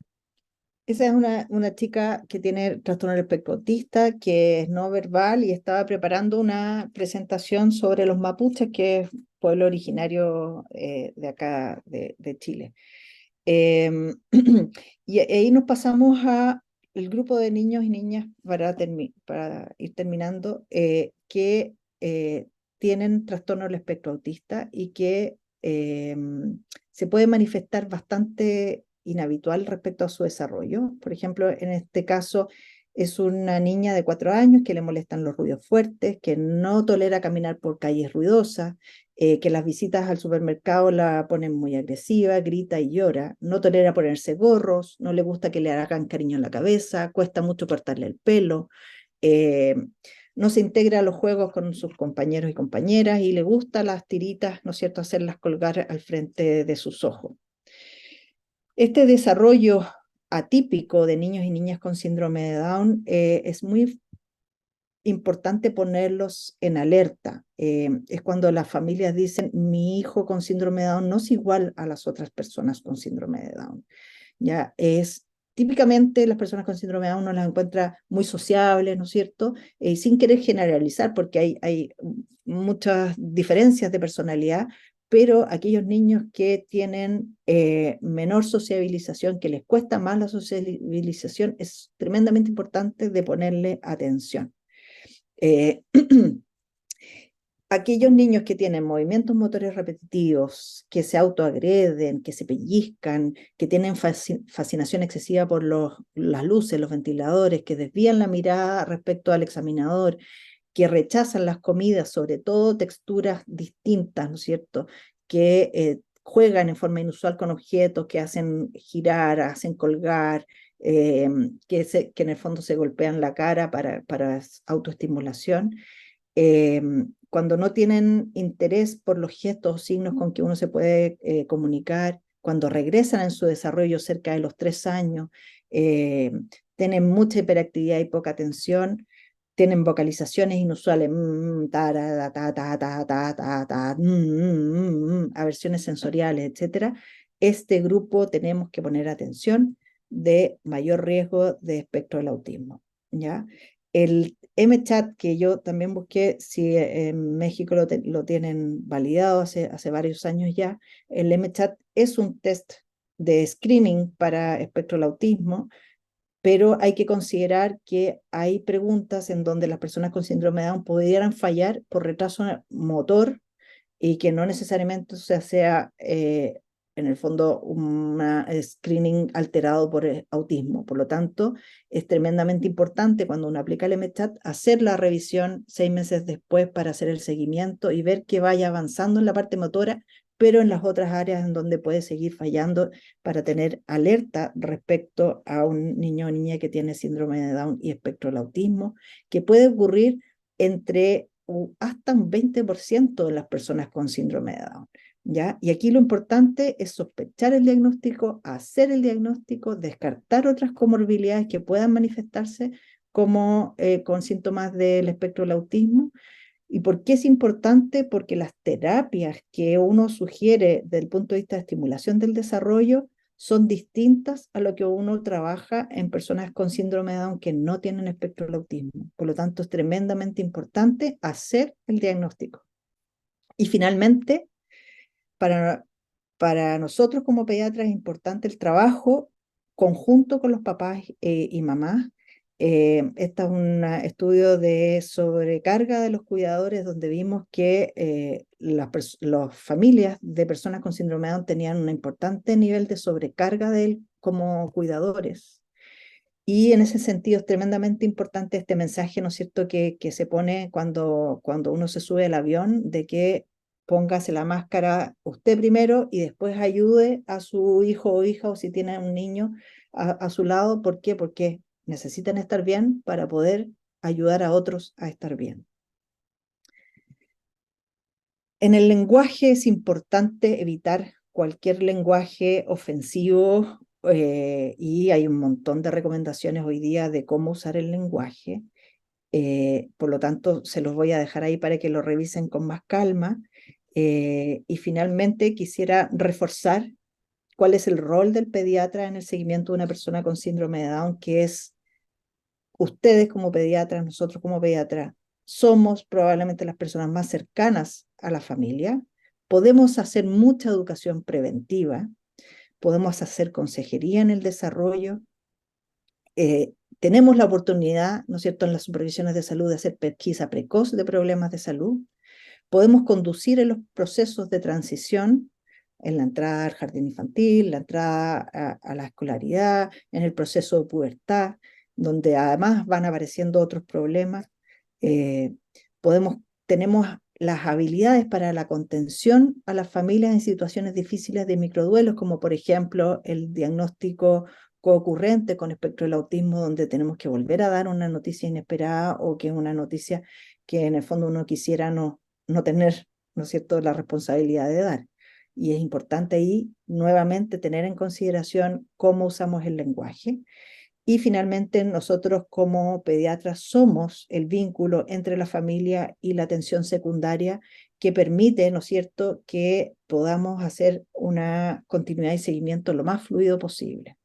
Esa es una chica que tiene trastorno del espectro autista, que es no verbal y estaba preparando una presentación sobre los mapuches, que es pueblo originario de acá, de Chile. Y ahí nos pasamos a el grupo de niños y niñas para ir terminando, que tienen trastorno del espectro autista y que se puede manifestar bastante inhabitual respecto a su desarrollo. Por ejemplo, en este caso es una niña de 4 años que le molestan los ruidos fuertes, que no tolera caminar por calles ruidosas, que las visitas al supermercado la ponen muy agresiva, grita y llora, no tolera ponerse gorros, no le gusta que le hagan cariño en la cabeza, cuesta mucho cortarle el pelo, eh, no se integra a los juegos con sus compañeros y compañeras y le gusta las tiritas, ¿no es cierto?, hacerlas colgar al frente de sus ojos. Este desarrollo atípico de niños y niñas con síndrome de Down es muy importante ponerlos en alerta. Es cuando las familias dicen, mi hijo con síndrome de Down no es igual a las otras personas con síndrome de Down. Ya es típicamente las personas con síndrome de Down uno las encuentra muy sociables, ¿no es cierto? Sin querer generalizar, porque hay muchas diferencias de personalidad, pero aquellos niños que tienen menor sociabilización, que les cuesta más la sociabilización, es tremendamente importante de ponerle atención. Aquellos niños que tienen movimientos motores repetitivos, que se autoagreden, que se pellizcan, que tienen fascinación excesiva por las luces, los ventiladores, que desvían la mirada respecto al examinador, que rechazan las comidas, sobre todo texturas distintas, ¿no es cierto?, que juegan en forma inusual con objetos, que hacen girar, hacen colgar, que en el fondo se golpean la cara para autoestimulación. Cuando no tienen interés por los gestos o signos con que uno se puede comunicar, cuando regresan en su desarrollo cerca de los 3 años, tienen mucha hiperactividad y poca atención, tienen vocalizaciones inusuales, aversiones sensoriales, etc. Este grupo tenemos que poner atención de mayor riesgo de espectro del autismo, ¿ya? El MChat, que yo también busqué si en México lo tienen validado hace varios años ya, el MChat es un test de screening para espectro del autismo, pero hay que considerar que hay preguntas en donde las personas con síndrome de Down pudieran fallar por retraso motor y que no necesariamente sea en el fondo un screening alterado por autismo. Por lo tanto, es tremendamente importante cuando uno aplica el MChat hacer la revisión 6 meses después para hacer el seguimiento y ver que vaya avanzando en la parte motora, pero en las otras áreas en donde puede seguir fallando, para tener alerta respecto a un niño o niña que tiene síndrome de Down y espectro del autismo, que puede ocurrir entre hasta un 20% de las personas con síndrome de Down, ¿ya? Y aquí lo importante es sospechar el diagnóstico, hacer el diagnóstico, descartar otras comorbilidades que puedan manifestarse como con síntomas del espectro del autismo. ¿Y por qué es importante? Porque las terapias que uno sugiere desde el punto de vista de estimulación del desarrollo son distintas a lo que uno trabaja en personas con síndrome de Down que no tienen espectro del autismo. Por lo tanto, es tremendamente importante hacer el diagnóstico. Y finalmente, para nosotros como pediatras es importante el trabajo conjunto con los papás y mamás. Este es un estudio de sobrecarga de los cuidadores donde vimos que las familias de personas con síndrome de Down tenían un importante nivel de sobrecarga de él como cuidadores. Y en ese sentido es tremendamente importante este mensaje, ¿no es cierto?, que se pone cuando uno se sube al avión, de que póngase la máscara usted primero y después ayude a su hijo o hija, o si tiene un niño a su lado. ¿Por qué? Porque necesitan estar bien para poder ayudar a otros a estar bien. En el lenguaje es importante evitar cualquier lenguaje ofensivo y hay un montón de recomendaciones hoy día de cómo usar el lenguaje. Por lo tanto, se los voy a dejar ahí para que lo revisen con más calma. Y finalmente quisiera reforzar cuál es el rol del pediatra en el seguimiento de una persona con síndrome de Down, que es ustedes como pediatras, nosotros como pediatras, somos probablemente las personas más cercanas a la familia. Podemos hacer mucha educación preventiva, podemos hacer consejería en el desarrollo, tenemos la oportunidad, ¿no es cierto?, en las supervisiones de salud de hacer pesquisa precoz de problemas de salud, podemos conducir en los procesos de transición, en la entrada al jardín infantil, la entrada a la escolaridad, en el proceso de pubertad, donde además van apareciendo otros problemas. Tenemos las habilidades para la contención a las familias en situaciones difíciles de microduelos, como por ejemplo el diagnóstico coocurrente con espectro del autismo, donde tenemos que volver a dar una noticia inesperada o que es una noticia que en el fondo uno quisiera no tener, ¿no es cierto?, la responsabilidad de dar. Y es importante ahí nuevamente tener en consideración cómo usamos el lenguaje. Y finalmente, nosotros como pediatras somos el vínculo entre la familia y la atención secundaria que permite, ¿no es cierto?, que podamos hacer una continuidad y seguimiento lo más fluido posible.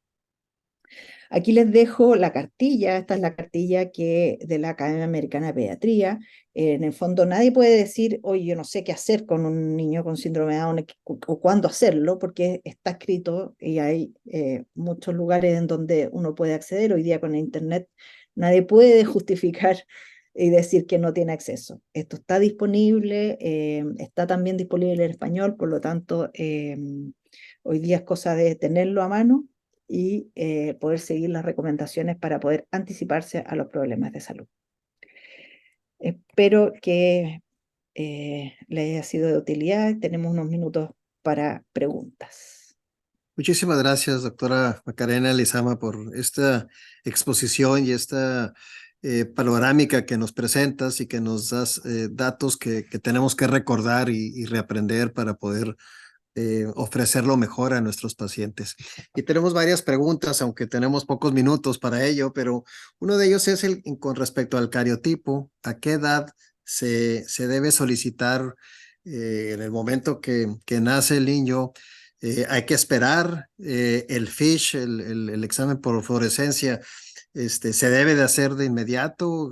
Aquí les dejo la cartilla, esta es la cartilla de la Academia Americana de Pediatría. En el fondo nadie puede decir, oye, yo no sé qué hacer con un niño con síndrome de Down o cuándo hacerlo, porque está escrito y hay muchos lugares en donde uno puede acceder. Hoy día con el Internet nadie puede justificar y decir que no tiene acceso. Esto está disponible, está también disponible en español, por lo tanto, hoy día es cosa de tenerlo a mano y poder seguir las recomendaciones para poder anticiparse a los problemas de salud. Espero que les haya sido de utilidad. Tenemos unos minutos para preguntas. Muchísimas gracias, doctora Macarena Lizama, por esta exposición y esta panorámica que nos presentas y que nos das datos que tenemos que recordar y reaprender para poder ofrecer lo mejor a nuestros pacientes. Y tenemos varias preguntas, aunque tenemos pocos minutos para ello, pero uno de ellos es con respecto al cariotipo. ¿A qué edad se debe solicitar en el momento que nace el niño? Hay que esperar el FISH, el examen por fluorescencia. ¿Se debe de hacer de inmediato?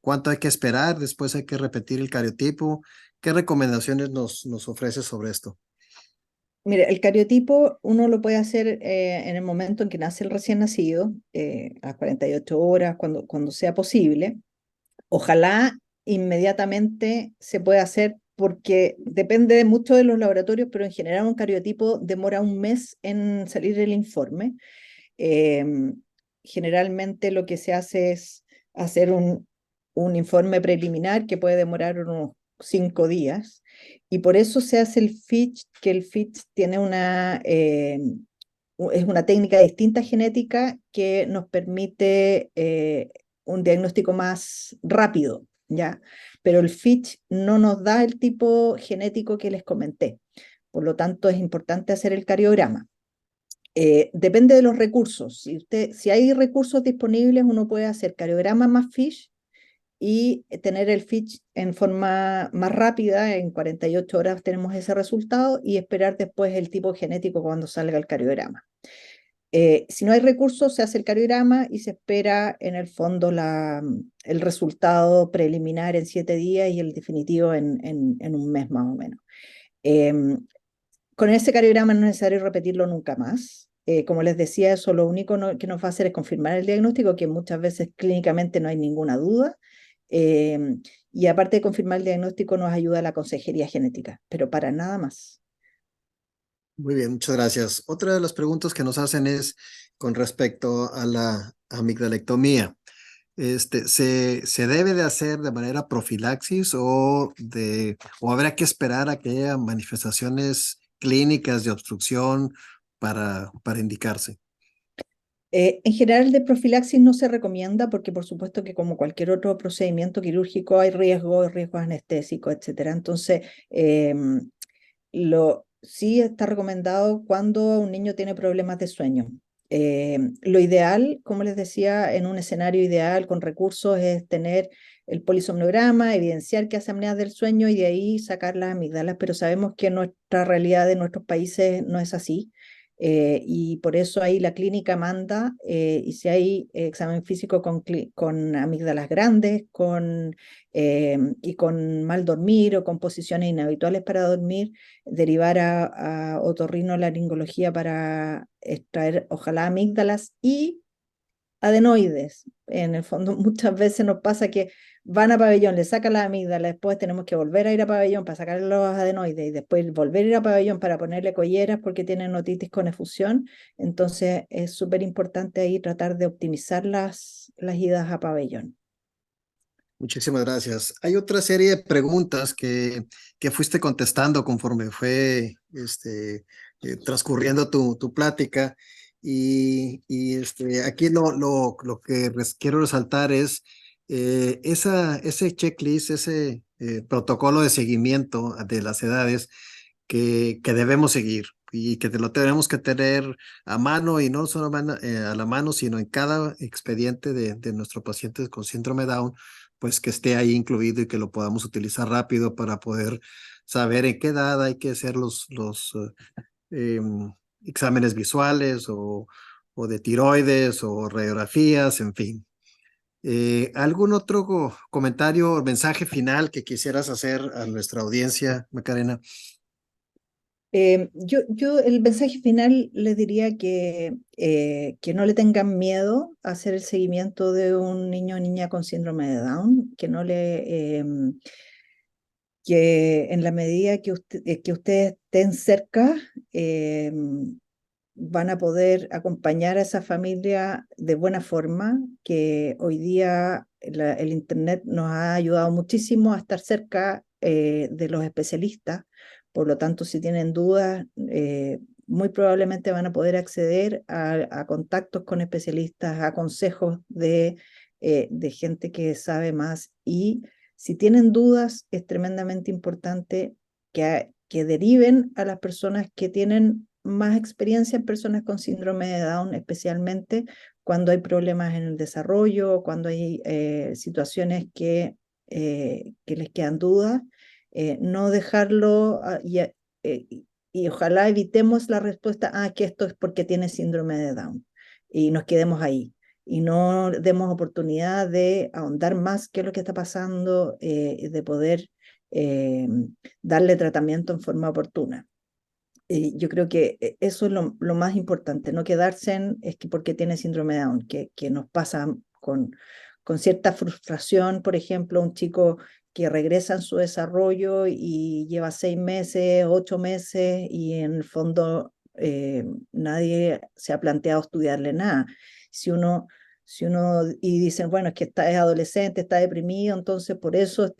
¿Cuánto hay que esperar? Después hay que repetir el cariotipo. ¿Qué recomendaciones nos ofrece sobre esto? Mire, el cariotipo uno lo puede hacer en el momento en que nace el recién nacido, a las 48 horas, cuando sea posible. Ojalá inmediatamente se pueda hacer porque depende mucho de los laboratorios, pero en general un cariotipo demora un mes en salir el informe. Generalmente lo que se hace es hacer un informe preliminar que puede demorar unos 5 días y por eso se hace el FISH, que el FISH tiene es una técnica distinta genética que nos permite un diagnóstico más rápido, ¿ya? Pero el FISH no nos da el tipo genético que les comenté. Por lo tanto, es importante hacer el cariograma. Depende de los recursos. Si hay recursos disponibles, uno puede hacer cariograma más FISH y tener el FISH en forma más rápida, en 48 horas tenemos ese resultado, y esperar después el tipo genético cuando salga el cariograma. Si no hay recursos, se hace el cariograma y se espera en el fondo el resultado preliminar en 7 días y el definitivo en un mes más o menos. Con ese cariograma no es necesario repetirlo nunca más. Como les decía, eso lo único que nos va a hacer es confirmar el diagnóstico, que muchas veces clínicamente no hay ninguna duda. Y aparte de confirmar el diagnóstico, nos ayuda la consejería genética, pero para nada más. Muy bien, muchas gracias. Otra de las preguntas que nos hacen es con respecto a la amigdalectomía. ¿Se debe de hacer de manera profilaxis o habrá que esperar a que haya manifestaciones clínicas de obstrucción para indicarse? En general, de profilaxis no se recomienda porque, por supuesto, que como cualquier otro procedimiento quirúrgico hay riesgos anestésicos, etcétera. Entonces, sí está recomendado cuando un niño tiene problemas de sueño. Lo ideal, como les decía, en un escenario ideal con recursos es tener el polisomnograma, evidenciar que hace apnea del sueño y de ahí sacar las amígdalas, pero sabemos que nuestra realidad de nuestros países no es así. Y por eso ahí la clínica manda, y si hay examen físico con amígdalas grandes, y con mal dormir o con posiciones inhabituales para dormir, derivar a otorrinolaringología para extraer, ojalá, amígdalas y adenoides. En el fondo, muchas veces nos pasa que van a pabellón, le sacan la amígdala, después tenemos que volver a ir a pabellón para sacar los adenoides y después volver a ir a pabellón para ponerle colleras porque tienen otitis con efusión. Entonces es súper importante ahí tratar de optimizar las idas a pabellón. Muchísimas gracias. Hay otra serie de preguntas que fuiste contestando conforme fue transcurriendo tu plática. Aquí lo que quiero resaltar es ese checklist, ese protocolo de seguimiento de las edades que debemos seguir y que lo tenemos que tener a mano, y no solo a la mano, sino en cada expediente de nuestro paciente con síndrome Down, pues que esté ahí incluido y que lo podamos utilizar rápido para poder saber en qué edad hay que hacer los exámenes visuales o de tiroides o radiografías, en fin. ¿Algún otro comentario o mensaje final que quisieras hacer a nuestra audiencia, Macarena? Yo el mensaje final les diría que no le tengan miedo a hacer el seguimiento de un niño o niña con síndrome de Down, que en la medida que ustedes estén cerca, van a poder acompañar a esa familia de buena forma, que hoy día el Internet nos ha ayudado muchísimo a estar cerca de los especialistas. Por lo tanto, si tienen dudas, muy probablemente van a poder acceder a contactos con especialistas, a consejos de gente que sabe más. Y si tienen dudas, es tremendamente importante que deriven a las personas que tienen más experiencia en personas con síndrome de Down, especialmente cuando hay problemas en el desarrollo, cuando hay situaciones que les quedan dudas. No dejarlo y ojalá evitemos la respuesta, que esto es porque tiene síndrome de Down, y nos quedemos ahí y no demos oportunidad de ahondar más qué es lo que está pasando, de poder darle tratamiento en forma oportuna. Yo creo que eso es lo más importante, no quedarse en es que porque tiene síndrome de Down, que nos pasa con cierta frustración. Por ejemplo, un chico que regresa en su desarrollo y lleva 6 meses, 8 meses, y en el fondo nadie se ha planteado estudiarle nada. Y dicen, bueno, es que es adolescente, está deprimido, entonces por eso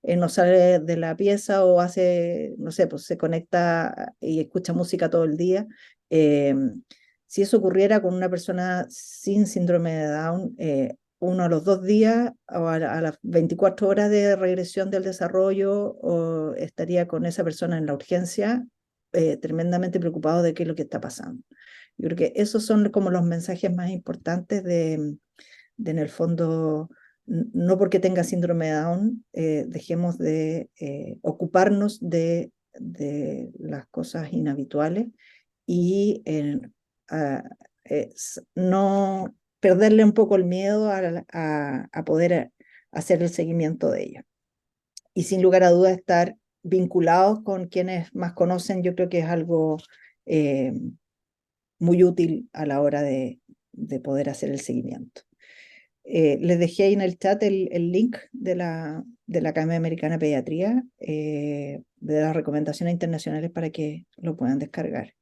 no sale de la pieza o hace, no sé, pues se conecta y escucha música todo el día. Eh, si eso ocurriera con una persona sin síndrome de Down, uno a los 2 días o a las 24 horas de regresión del desarrollo, estaría con esa persona en la urgencia, tremendamente preocupado de qué es lo que está pasando. Yo creo que esos son como los mensajes más importantes en el fondo, no porque tenga síndrome de Down dejemos de ocuparnos de las cosas inhabituales y no perderle un poco el miedo a poder hacer el seguimiento de ello. Y sin lugar a dudas estar vinculados con quienes más conocen, yo creo que es algo muy útil a la hora de poder hacer el seguimiento. Les dejé ahí en el chat el link de la Academia Americana de Pediatría, de las recomendaciones internacionales para que lo puedan descargar.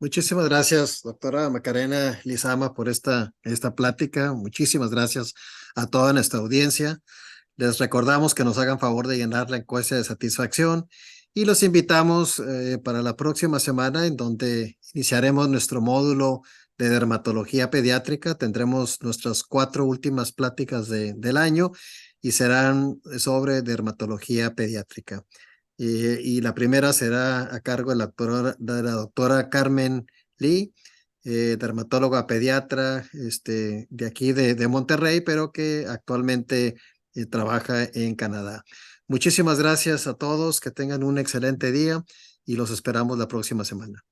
Muchísimas gracias, doctora Macarena Lizama, por esta plática. Muchísimas gracias a toda nuestra audiencia. Les recordamos que nos hagan favor de llenar la encuesta de satisfacción y los invitamos para la próxima semana, en donde iniciaremos nuestro módulo de dermatología pediátrica. Tendremos nuestras 4 últimas pláticas del año y serán sobre dermatología pediátrica. Y la primera será a cargo de la doctora Carmen Lee, dermatóloga pediatra de aquí de Monterrey, pero que actualmente trabaja en Canadá. Muchísimas gracias a todos, que tengan un excelente día y los esperamos la próxima semana.